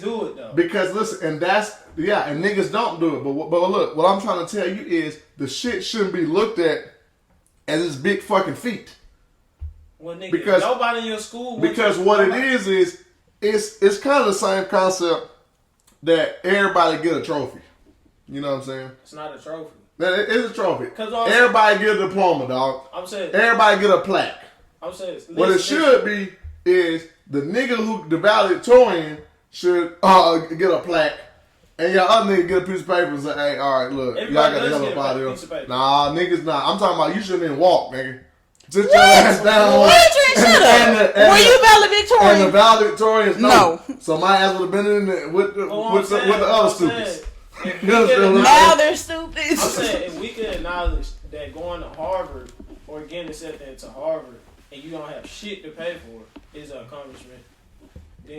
do it though. Because listen, and niggas don't do it. But look, what I'm trying to tell you is the shit shouldn't be looked at as this big fucking feat. Well, nigga, because nobody in your school. Because what it is it's kind of the same concept that everybody get a trophy. You know what I'm saying? It's not a trophy. It is a trophy. Everybody get a diploma, dog. I'm saying everybody get a plaque. I'm saying what it should be is the nigga who the valedictorian should get a plaque, and y'all other nigga get a piece of paper and say, "Hey, all right, look, y'all got the hell up out of here." Nah, niggas not. I'm talking about you shouldn't even walk, nigga. Sit your ass down. Were you valedictorian? And the valedictorians no. So my ass would have been in there with the other students. Now they're stupid. I'm saying if we could acknowledge that going to Harvard or getting accepted into Harvard and you don't have shit to pay for is an accomplishment.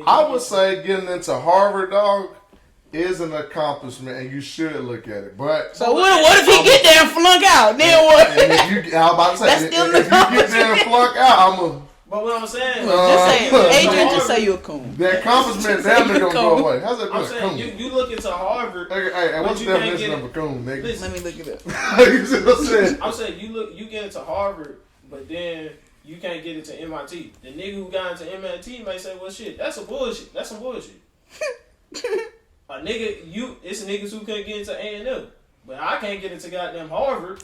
I would say getting into Harvard, dog, is an accomplishment, and you should look at it. But so what if he get there and flunk out? Then what? And if you, I was about to say, if you get there and flunk out, But what I'm saying, Adrian, just say you a coon. The accomplishment definitely gonna go away. How's that? I'm saying you look into Harvard. Hey, what's the definition of a coon, nigga? Let me look it up. I'm saying you get into Harvard, but then you can't get into MIT. The nigga who got into MIT may say, "Well, shit, that's some bullshit. That's some bullshit." It's niggas who couldn't get into A&M, but I can't get into goddamn Harvard.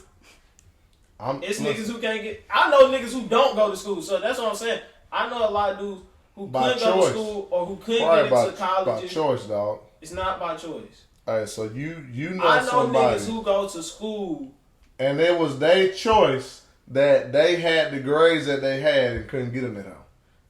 Niggas who can't get. I know niggas who don't go to school, so that's what I'm saying. I know a lot of dudes who couldn't go to school or who couldn't get into college. By choice, dog. It's not by choice. Alright, so you know I know somebody niggas who go to school, and it was their choice that they had the grades that they had and couldn't get them at home.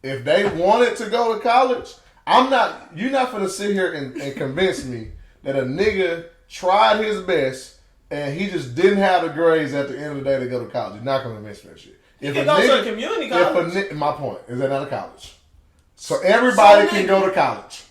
If they wanted to go to college, you're not gonna sit here and convince me that a nigga tried his best and he just didn't have the grades at the end of the day to go to college. You're not gonna convince me that shit. You can go to a community college. My point is that not a college. So everybody can go to college.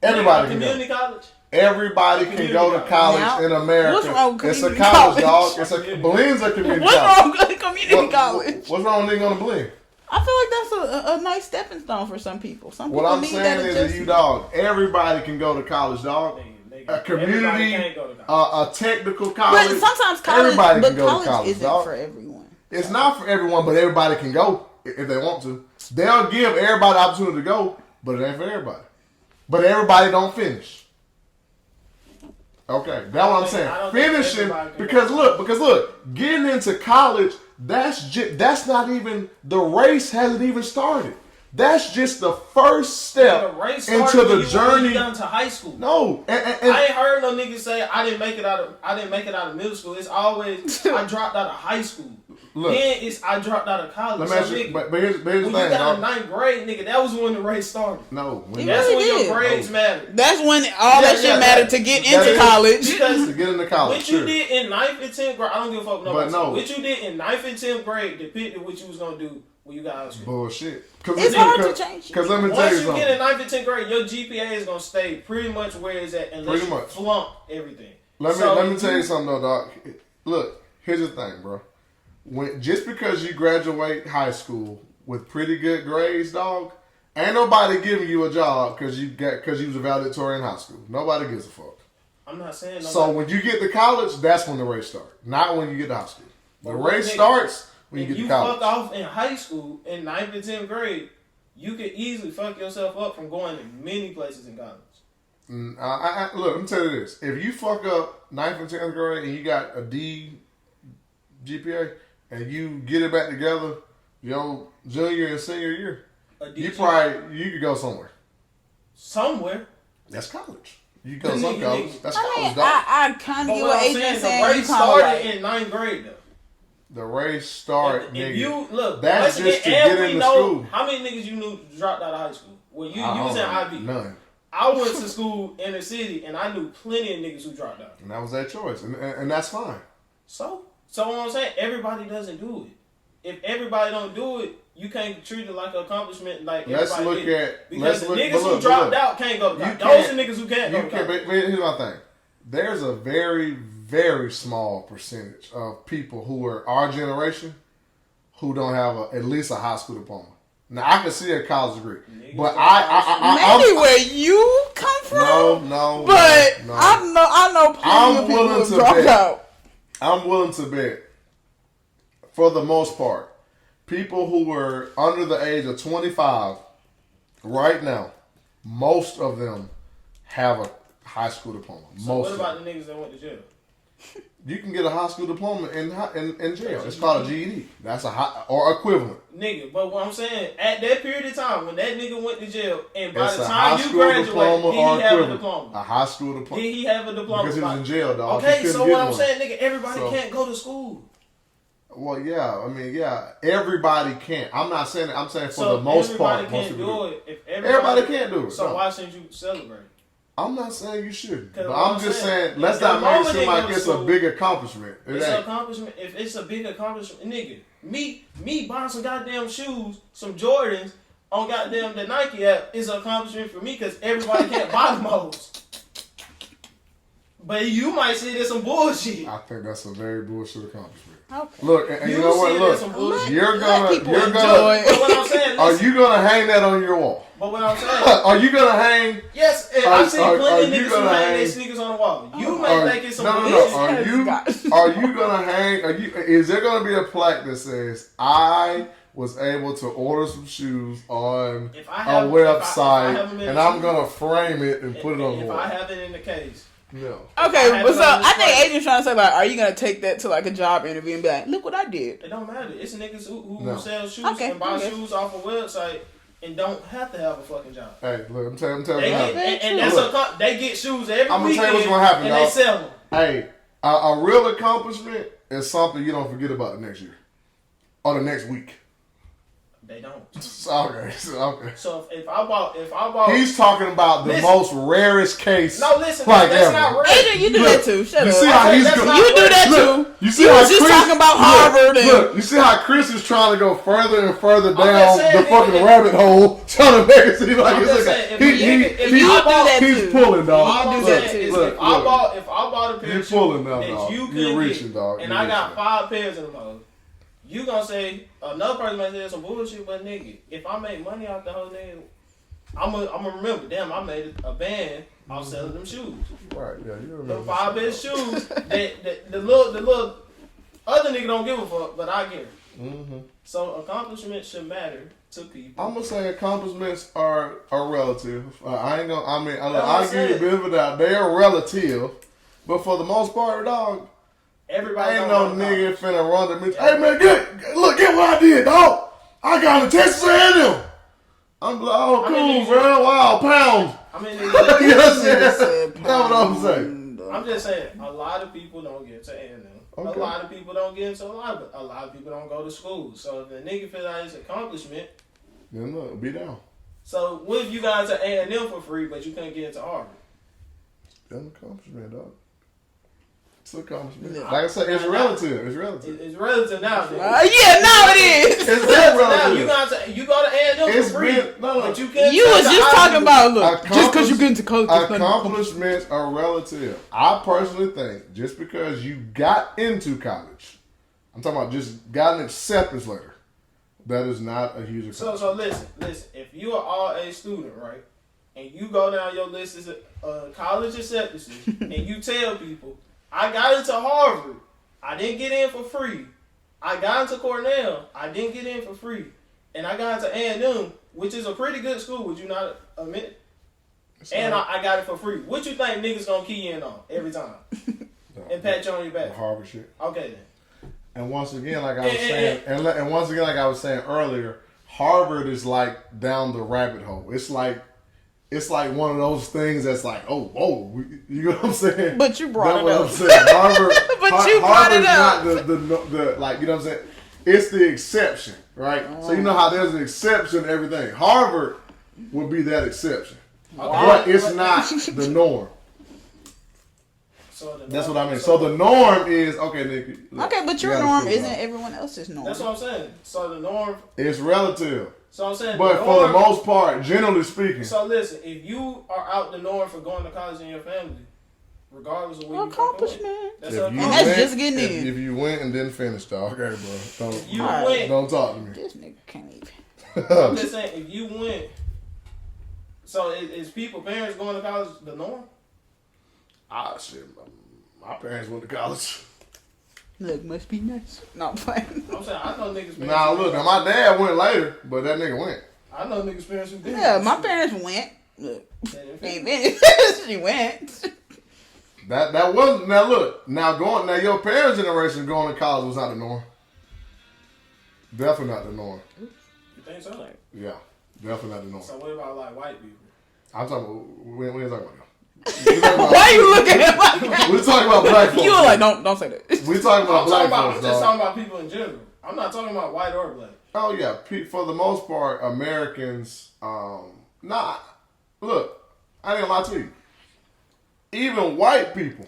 Everybody can community go. College. Everybody can go to college in America. What's wrong with it's a community college, college? dog. It's a Blenn's a community What's college. wrong with community college? What's wrong with nigga on the Blenn? I feel like that's a nice stepping stone for some people. Some people What I'm need saying that is, adjustment. you dog, everybody can go to college, dog. A community, a technical college. But sometimes college, everybody but can go college to college, isn't dog. for everyone. It's not for everyone, but everybody can go if they want to. They'll give everybody the opportunity to go, but it ain't for everybody. But everybody don't finish. Okay, that's what I'm saying. Finishing, because look, getting into college, that's not even, the race hasn't even started. That's just the first step into the journey. Down to high school. No, and I ain't heard no niggas say I didn't make it out of middle school. It's always I dropped out of high school. Look, then it's I dropped out of college. Let me ask you, but here's the thing. When you got in ninth grade, nigga, that was when the race started. No, that's when your grades mattered. That's when all that shit mattered to get into college. Because to get into college, what you did in 9th and 10th grade, I don't give a fuck nobody. No. What you did in 9th and 10th grade depicted what you was gonna do when you got out of school. Bullshit. It's hard to change. Because let me tell you Once you something. get in 9th and 10th grade, your GPA is gonna stay pretty much where it's at unless you flunk everything. Let me tell you something though, dog. Look, here's the thing, bro. Just because you graduate high school with pretty good grades, dog, ain't nobody giving you a job because you was a valedictorian in high school. Nobody gives a fuck. I'm not saying nobody. So when you get to college, that's when the race starts. Not when you get to high school. The race starts when you get to college. If you fuck off in high school in 9th and 10th grade, you could easily fuck yourself up from going to many places in college. Look, let me tell you this. If you fuck up 9th and 10th grade and you got a D GPA and you get it back together your junior and senior year, you could go somewhere. Somewhere? That's college. You go to some college. That's college, dog. I kind of get what Adrian's saying. The race started in 9th grade, though. The race started, nigga. If you look, that's just to get into school. How many niggas you knew dropped out of high school? Well, you was in IB. None. I went to school in the city, and I knew plenty of niggas who dropped out. And that was their choice, and that's fine. So what I'm saying, everybody doesn't do it. If everybody don't do it, you can't treat it like an accomplishment. Like everybody because the niggas who dropped out can't go to college. Those are niggas who can't go to college. Here's my thing. There's a very, very small percentage of people who are our generation who don't have at least a high school diploma. Now I can see a college degree, but maybe where you come from. No. But no. I know plenty of people who dropped out. I'm willing to bet, for the most part, people who were under the age of 25 right now, most of them have a high school diploma. So what about the niggas that went to jail? You can get a high school diploma in jail. It's called a GED. That's or equivalent. Nigga, but what I'm saying, at that period of time when that nigga went to jail, and by the time you graduate, did he have a diploma? A high school diploma. Did he have a diploma? Because he was in jail, dog. Okay, so what I'm saying, nigga, everybody can't go to school. Well, yeah, I mean, yeah, everybody can't. I'm not saying that. I'm saying for the most part, everybody can't do it. If everybody can't do it. So why shouldn't you celebrate? I'm not saying you shouldn't, but I'm just saying let's not make it seem like it's a big accomplishment. It's an accomplishment. If it's a big accomplishment, nigga, me buying some goddamn shoes, some Jordans on goddamn the Nike app is an accomplishment for me because everybody can't buy them hoes. But you might see there's some bullshit. I think that's a very bullshit accomplishment. Okay. Look, and you know what? Look, you're gonna. But what I'm saying, are you gonna hang that on your wall? But what I'm saying, are you gonna hang? Yes, I've seen plenty of niggas who hang their sneakers on the wall. You may think it's some bullshit. Are you gonna hang? Is there gonna be a plaque that says I was able to order some shoes on a website, and I'm gonna frame it and put it on the wall? If I have it in the case. No. Okay, but so I think Adrian's trying to say, like, are you gonna take that to like a job interview and be like, look what I did? It don't matter. It's niggas who sell shoes and buy shoes off a website and don't have to have a fucking job. Hey, look, I'm telling you what happened. And that's they get shoes every weekend. I'm gonna tell you what's gonna happen, and they sell them. Hey, a real accomplishment is something you don't forget about the next year or the next week. They don't. Okay. So if I bought, he's talking about the most rarest case. No, listen, like that's ever. not rare. Adrian, you do that too. Shut you up. See how he's you do that too. You see he how was just Chris, talking about Harvard. Look, you see how Chris is trying to go further and further down the fucking rabbit hole, trying to make it seem like he's pulling, dog. If I bought a pair of shoes that you couldn't reaching, get, dog. and I got 5 pairs of them, you gonna say another person might say that's some bullshit, but nigga, if I make money off the whole nigga, I'm gonna remember. Damn, I made a band off selling them shoes. Right? Yeah, you remember. The 5 best shoes that the little other nigga don't give a fuck, but I care. Mm-hmm. So accomplishments should matter to people. I'm gonna say accomplishments are relative. I give you a bit of a doubt. They are relative, but for the most part, dog. Everybody ain't no nigga finna run to me. Hey man, get what I did, dog. I got into Texas A&M. I'm like, oh cool, bro. Wow, pounds. I mean, that's what I'm saying. I'm just saying, a lot of people don't get to A&M. Okay. A lot of people don't get into a lot of people don't go to school. So if the nigga feel like it's an accomplishment, then look, be down. So what if you got to A&M for free, but you couldn't get into Harvard? That's an accomplishment, dog. It's an accomplishment. Like I said, it's relative. It's relative. It's relative now. Yeah, now it is. It's that relative. Now you go to A&M for free, but you can't. You was just talking about just because you get into college. Accomplishments are relative. I personally think just because you got into college, I'm talking about just got an acceptance letter, that is not a huge accomplishment. So listen. If you are all A student, right, and you go down your list as college acceptances, and you tell people, I got into Harvard, I didn't get in for free. I got into Cornell, I didn't get in for free. And I got into A&M, which is a pretty good school, would you not admit? And I got it for free. What you think niggas gonna key in on every time? And pat you on your back? Harvard shit. Okay then. And once again, like I was saying, and once again, like I was saying earlier, Harvard is like down the rabbit hole. It's like one of those things that's like, oh, whoa, you know what I'm saying? But you brought it up. That's what I'm saying. Harvard, Harvard's not the like, you know what I'm saying? It's the exception, right? So you know how there's an exception to everything. Harvard would be that exception, but it's not the norm. That's what I mean. So the norm is okay, Nikki. Okay, but your norm isn't everyone else's norm. That's what I'm saying. So the norm is relative. So I'm saying, but for the most part, generally speaking. So listen, if you are out the norm for going to college in your family, regardless of where you accomplishment, that's just getting in. If you went and didn't finish, dog, okay, bro, don't talk to me. This nigga can't even. I'm just saying, if you went, so is people parents going to college the norm? Shit, my parents went to college. Look, must be nice. No, I'm playing. I'm saying, I know niggas. Nah, look, now my dad went later, but that nigga went. I know niggas' parents who did. Yeah, my parents went. Look, she went. That wasn't. Now look, now your parents' generation going to college was not the norm. Definitely not the norm. You think so? Yeah, definitely not the norm. So what about like white people? I'm talking about. We ain't talking about them. Why are you looking at like that? We're talking about black folks. You were like, don't say that. We're talking about black folks. I'm just talking about people in general. I'm not talking about white or black. Oh yeah, for the most part, Americans. Look, I ain't gonna lie to you. Even white people,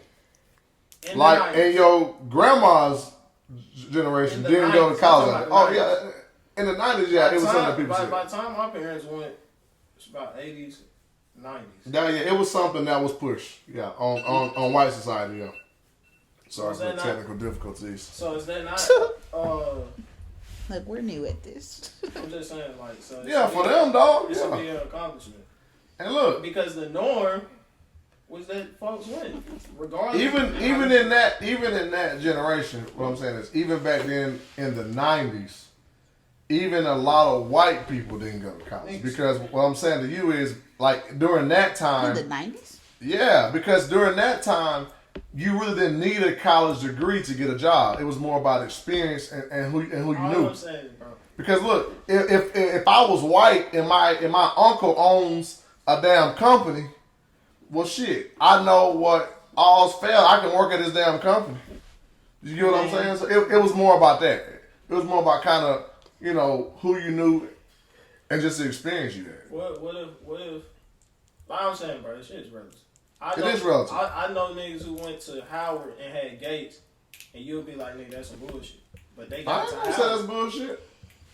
in your grandma's generation, didn't go to college. Oh yeah, in the 90s, yeah, it was something that people said. By the time my parents went, it's about 80s. 90s. Yeah, it was something that was pushed. Yeah, on white society. Yeah. Sorry for the technical difficulties. So is that not? Look, we're new at this. I'm just saying, like, so. Yeah, for them, dog. This would be an accomplishment. And look, because the norm was that folks went, regardless. Even in that generation, what I'm saying is, even back then in the 90s. Even a lot of white people didn't go to college. Because what I'm saying to you is, like, during that time... In the 90s? Yeah, because during that time, you really didn't need a college degree to get a job. It was more about experience and who you knew. I'm saying, bro. Because, look, if I was white and my uncle owns a damn company, well, shit, I know what all's failed. I can work at his damn company. You get what I'm saying? So it was more about that. It was more about kind of... you know, who you knew and just the experience you had. What if, I'm saying, bro, this shit is relative. It is relative. I know niggas who went to Howard and had Gates, and you'll be like, nigga, that's some bullshit. But they got to Howard. I say that's bullshit.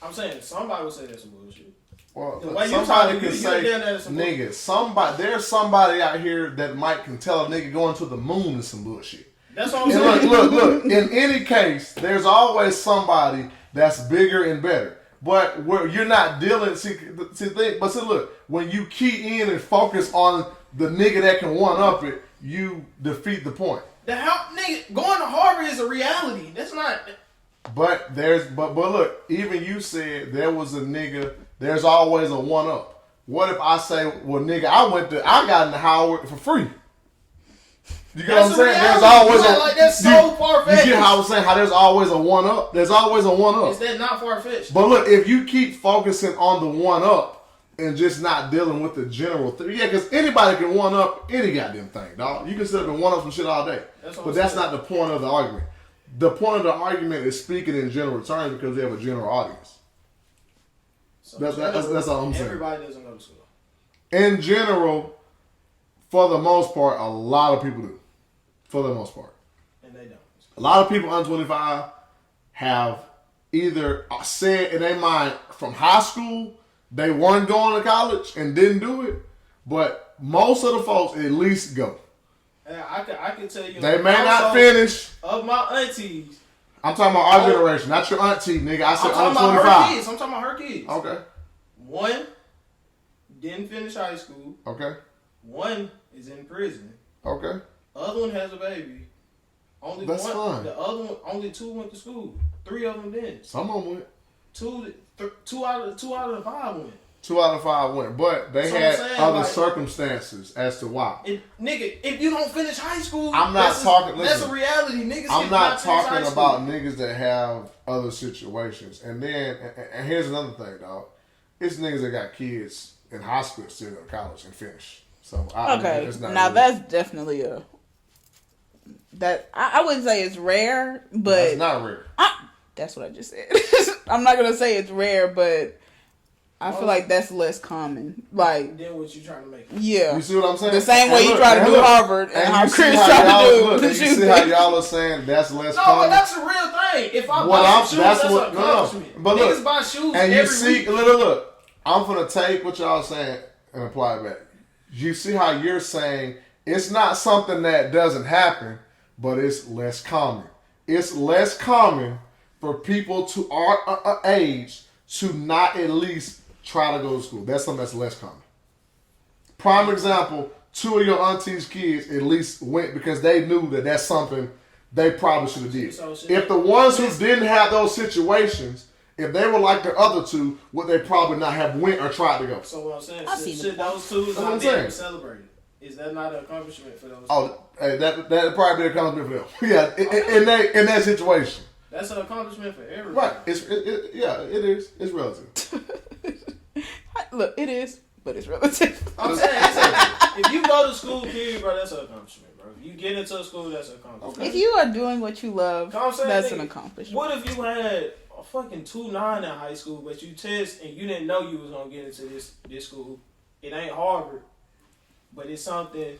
I'm saying somebody would say that's some bullshit. Well, somebody can say, nigga, there's somebody out here that can tell a nigga going to the moon is some bullshit. That's what I'm saying. Look. In any case, there's always somebody that's bigger and better. But where you're not dealing, look, when you key in and focus on the nigga that can one up it, you defeat the point. Nigga, going to Harvard is a reality. That's not. But look, even you said there was a nigga. There's always a one up. What if I say, well, nigga, I got into Howard for free. You get what I'm saying? There's always that's so far-fetched. You get how I'm saying? How there's always a one up. There's always a one up. Is that not far-fetched? But look, if you keep focusing on the one up and just not dealing with the general thing, yeah, because anybody can one up any goddamn thing, dog. You can sit up and one up some shit all day. That's not the point of the argument. The point of the argument is speaking in general terms because they have a general audience. So that's all I'm saying. Everybody doesn't go to school. In general, for the most part, a lot of people do. For the most part. And they don't. A lot of people under 25 have either said in their mind from high school they weren't going to college and didn't do it, but most of the folks at least go. I can tell you. They may not finish. Of my aunties. I'm talking about our generation, not your auntie, nigga. I said under 25. I'm talking about her kids. Okay. One didn't finish high school. Okay. One is in prison. Okay. Other one has a baby. That's fine. The other one, only 2 went to school. 3 of them didn't. Some of them went. Two out of the 5 went. 2 out of 5 went, but they had other circumstances as to why. Nigga, if you don't finish high school, that's a reality. Niggas. I'm not talking about niggas that have other situations. And then, and here's another thing, dog. It's niggas that got kids in high school still go to college and finish. So okay, now that's definitely I wouldn't say it's rare, but it's not rare. That's what I just said. I'm not gonna say it's rare, but I feel like that's less common. Like then what you trying to make? Yeah, you see what I'm saying? The same way you try to do Harvard and how Chris tried to do. You see how y'all are saying that's less common? No, but that's a real thing. If I buy shoes, that's an accomplishment. But niggas buy shoes and every you see, week. Look. I'm gonna take what y'all saying and apply it back. You see how you're saying it's not something that doesn't happen, but it's less common. It's less common for people to our age to not at least try to go to school. That's something that's less common. Prime example, 2 of your auntie's kids at least went because they knew that that's something they probably should have did. If the ones who didn't have those situations, if they were like the other 2, would they probably not have went or tried to go? So what I'm saying, should those 2 not be celebrated? Is that not an accomplishment for those? Oh, hey, that probably be an accomplishment for them. Yeah, in that situation. That's an accomplishment for everybody. Right. It is. It's relative. Look, it is, but it's relative. I'm saying, if you go to school, period, bro, that's an accomplishment, bro. If you get into a school, that's an accomplishment. Okay. If you are doing what you love, that's an accomplishment. What if you had a fucking 2.9 in high school, but you test and you didn't know you was gonna get into this school? It ain't Harvard, but it's something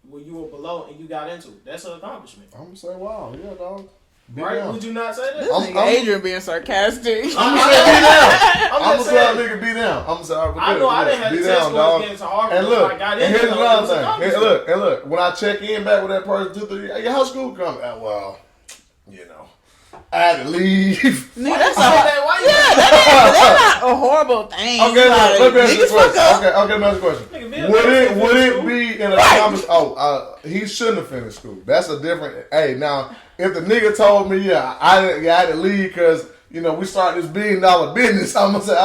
where you were below and you got into it. That's an accomplishment. I'm gonna say, wow, yeah, dog. Right? Down. Would you not say that? This nigga Adrian being sarcastic. I'm gonna say be down. I'm gonna say that nigga be down. I'm sorry. I know I didn't have to test scores getting to Harvard. And look, I got and here's another thing. And look, when I check in back with that person 2, 3, hey, how school come? Well, you know, I had to leave. Nigga, that's not a horrible thing. Okay, let me ask you a question. Okay, let me ask you a question. Would it be in a comment? He shouldn't have finished school. That's a different. Hey, now if the nigga told me, I had to leave because we started this $1 billion business, I'm gonna say,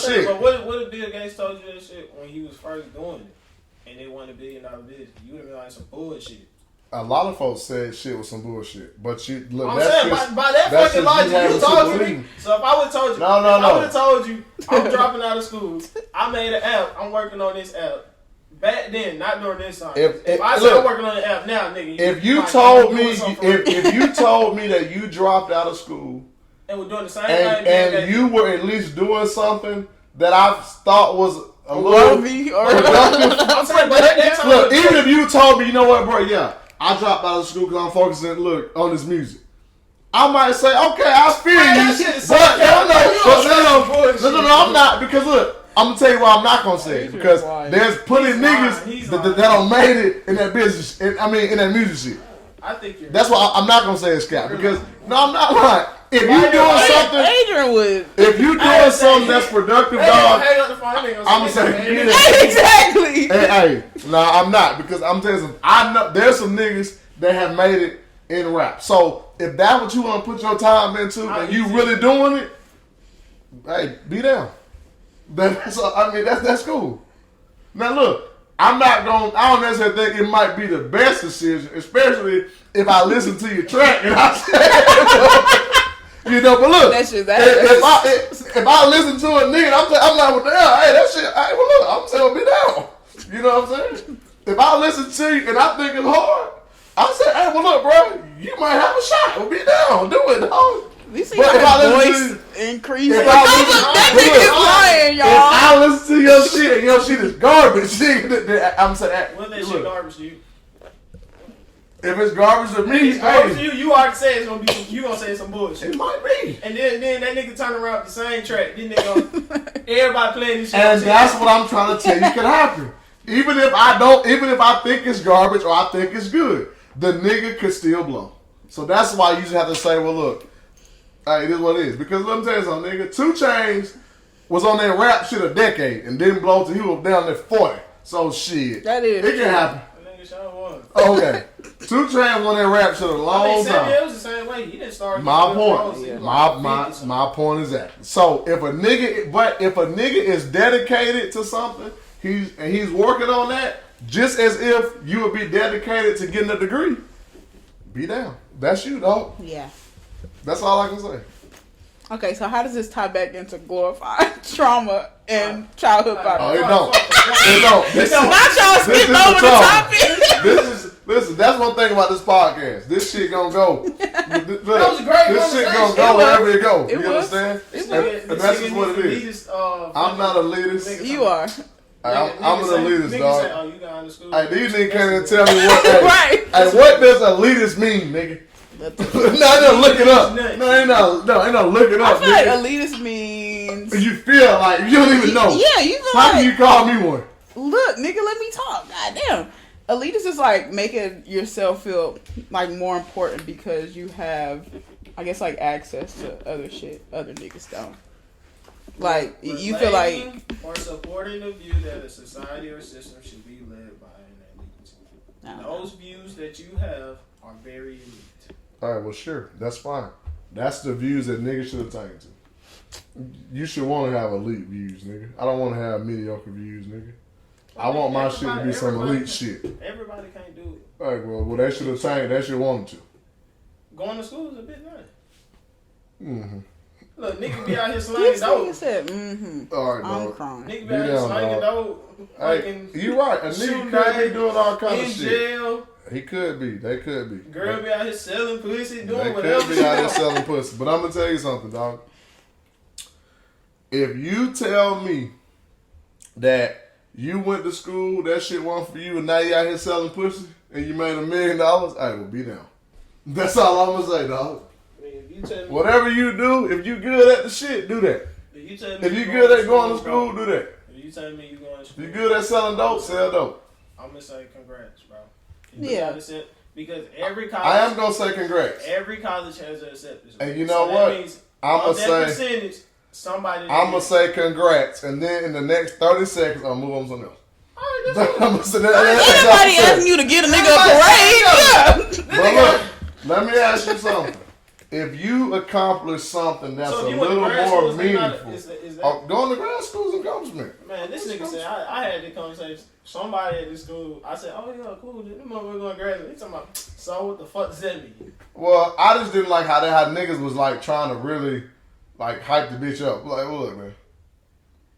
shit. But what if Bill Gates told you that shit when he was first doing it, and they wanted $1 billion business? You would have been like some bullshit. A lot of folks said shit was some bullshit, but you look. I'm saying by that fucking logic, you told me. So if I would have told you, I would have told you, I'm dropping out of school. I made an app. I'm working on this app. Back then, not during this time. If I said I'm working on the app now, nigga. If you told me that you dropped out of school and were doing the same thing. And you were at least doing something that I thought was a little productive. Look, even if you told me, you know what, bro, yeah, I dropped out of school because I'm focusing, on this music. I might say, okay, I feel you, but no, I'm not, because look, I'm gonna tell you why I'm not gonna say it, because there's plenty of niggas that don't made it in that business, in that music shit. I think that's why I'm not gonna say it's cap, because no, I'm not lying. If you doing something, Adrian would. If you doing something that's productive, dog, I'm gonna say exactly. Hey, nah, I'm not, because I'm telling you, I know there's some niggas that have made it in rap. So if that's what you want to put your time into, and you really doing it, hey, be down. That's cool. Now look, I don't necessarily think it might be the best decision, especially if I listen to your track and I say, but look, if I listen to a nigga, I'm like, well, damn, hey, that shit, hey, well, look, I'm saying, be down. You know what I'm saying? If I listen to you and I think it's hard, I'm saying, hey, well, look, bro, you might have a shot. Well, be down, do it, dog. We see my voice increase. That nigga's lying, y'all. If I listen to your shit and your shit is garbage, I'm saying, what that shit garbage to you? If it's garbage to me, it's garbage to you already say it's gonna be. You gonna say some bullshit. It might be. And then that nigga turn around with the same track. Then everybody playing this shit. And that's what I'm trying to tell you can happen. Even if I think it's garbage or I think it's good, the nigga could still blow. So that's why you just have to say, well, look, hey, it is what it is. Because let me tell you something, nigga. 2 Chainz was on that rap shit a decade and didn't blow till he was down there 40. So shit, that is it can happen. That nigga sure was. Okay, 2 Chainz won that rap shit a long time. It was the same way. He didn't start. My point. My point is that. So if a nigga is dedicated to something, he's working on that, just as if you would be dedicated to getting a degree. Be down. That's you, dog. Yeah. That's all I can say. Okay, so how does this tie back into glorified trauma and childhood violence? It don't. Not y'all skipping over the topic. Listen, that's one thing about this podcast. This shit gonna go. That was a great This shit gonna go wherever it go. You understand? And that's just what it is. I'm not a elitist. You are. I'm an elitist, dog. Say, oh, you got into school. Hey, these niggas can't even tell me what. Right. Hey, what does elitist mean, nigga? No, look it up. No, ain't no look it up. I feel like elitist means you feel like you don't even know. Yeah, you feel how can you call me one? Look, nigga, let me talk. Goddamn. Elitist is like making yourself feel like more important because you have, I guess, like access to other shit other niggas don't. Like you feel like or supporting the view that a society or system should be led by an elite. Those views that you have are very elite. All right, well, sure, that's fine. That's the views that niggas should attain to. You should want to have elite views, nigga. I don't want to have mediocre views, nigga. I want my shit to be some elite shit. Everybody can't do it. All right, well, they should attain. They should want to. Going to school is a bit nice. Mm-hmm. Look, nigga be out here slanging dope. Said, All right, I'm dog. Crying. Nigga be out here slanging dope. Hey, you right. A nigga could be doing all kind of shit. In jail. He could be. They could be. Girl be out here selling pussy, doing whatever. They could be out here selling pussy. But I'm going to tell you something, dog. If you tell me that you went to school, that shit wasn't for you, and now you out here selling pussy, and you made $1 million, I will be down. That's all I'm going to say, dog. Whatever you do, if you good at the shit, do that. If you good at going to school, do that. If you tell me you going to school, you good at selling dope, sell dope. I'm gonna say congrats, bro. Yeah. Because every college, I am gonna say congrats. Every college has an acceptance. And you know what? I'm gonna say percentage. Somebody. I'm gonna say congrats, and then in the next 30 seconds, I'll move on to something else. Anybody asking you to get a nigga a parade? Yeah. But look, let me ask you something. If you accomplish something that's a little more meaningful, going to grad school is an accomplishment. Man, this nigga said, I had this conversation. Somebody at this school, I said, oh yeah, cool. This motherfucker going to grad school. He talking about, so what the fuck does that mean? Well, I just didn't like how niggas was like trying to really like hype the bitch up. Like, look, man.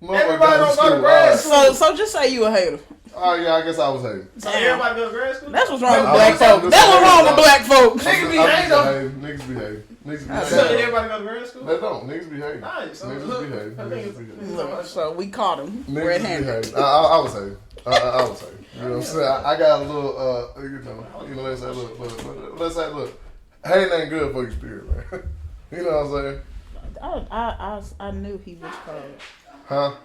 Everybody don't go to grad school. So just say you a hater. Oh yeah, I guess I was hating. So everybody go to grad school? That's what's wrong with black folk. That's what's wrong with black folk. Niggas be hating. Niggas be hating. Niggas everybody go to girls' school? They don't. Niggas behave. Nice. Niggas behave. So we caught him red-handed. I would say. I would say. You know what I'm saying? I got a little, let's say, look, hating ain't good for your spirit, man. You know what I'm saying? I knew he was cold. Huh?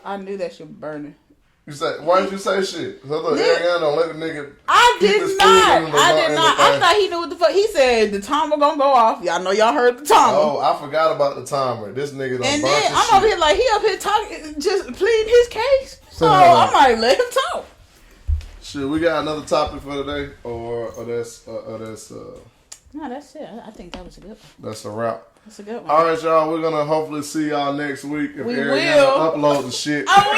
I knew that shit was burning. You say, why didn't you say shit? So look, Ariana don't let the nigga. I did not. I thought he knew what the fuck. He said the timer gonna go off. Y'all know y'all heard the timer. Oh, I forgot about the timer. This nigga done and burnt then his I'm shit. over here like he up here talking, just pleading his case. So I might let him talk. Shit, we got another topic for today, or that's No, that's it. I think that was a good one. That's a wrap. That's a good one. All right, y'all. We're gonna hopefully see y'all next week. If we Ariana upload the shit. I will.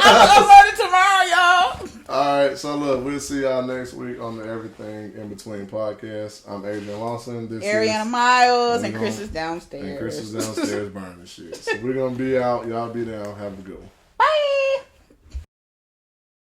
I'm gonna upload it tomorrow, y'all. All right. So look, we'll see y'all next week on the Everything in Between podcast. I'm Adrian Lawson. This Ariana is Miles and Chris is downstairs. And Chris is downstairs burning shit. So we're gonna be out. Y'all be down. Have a good one.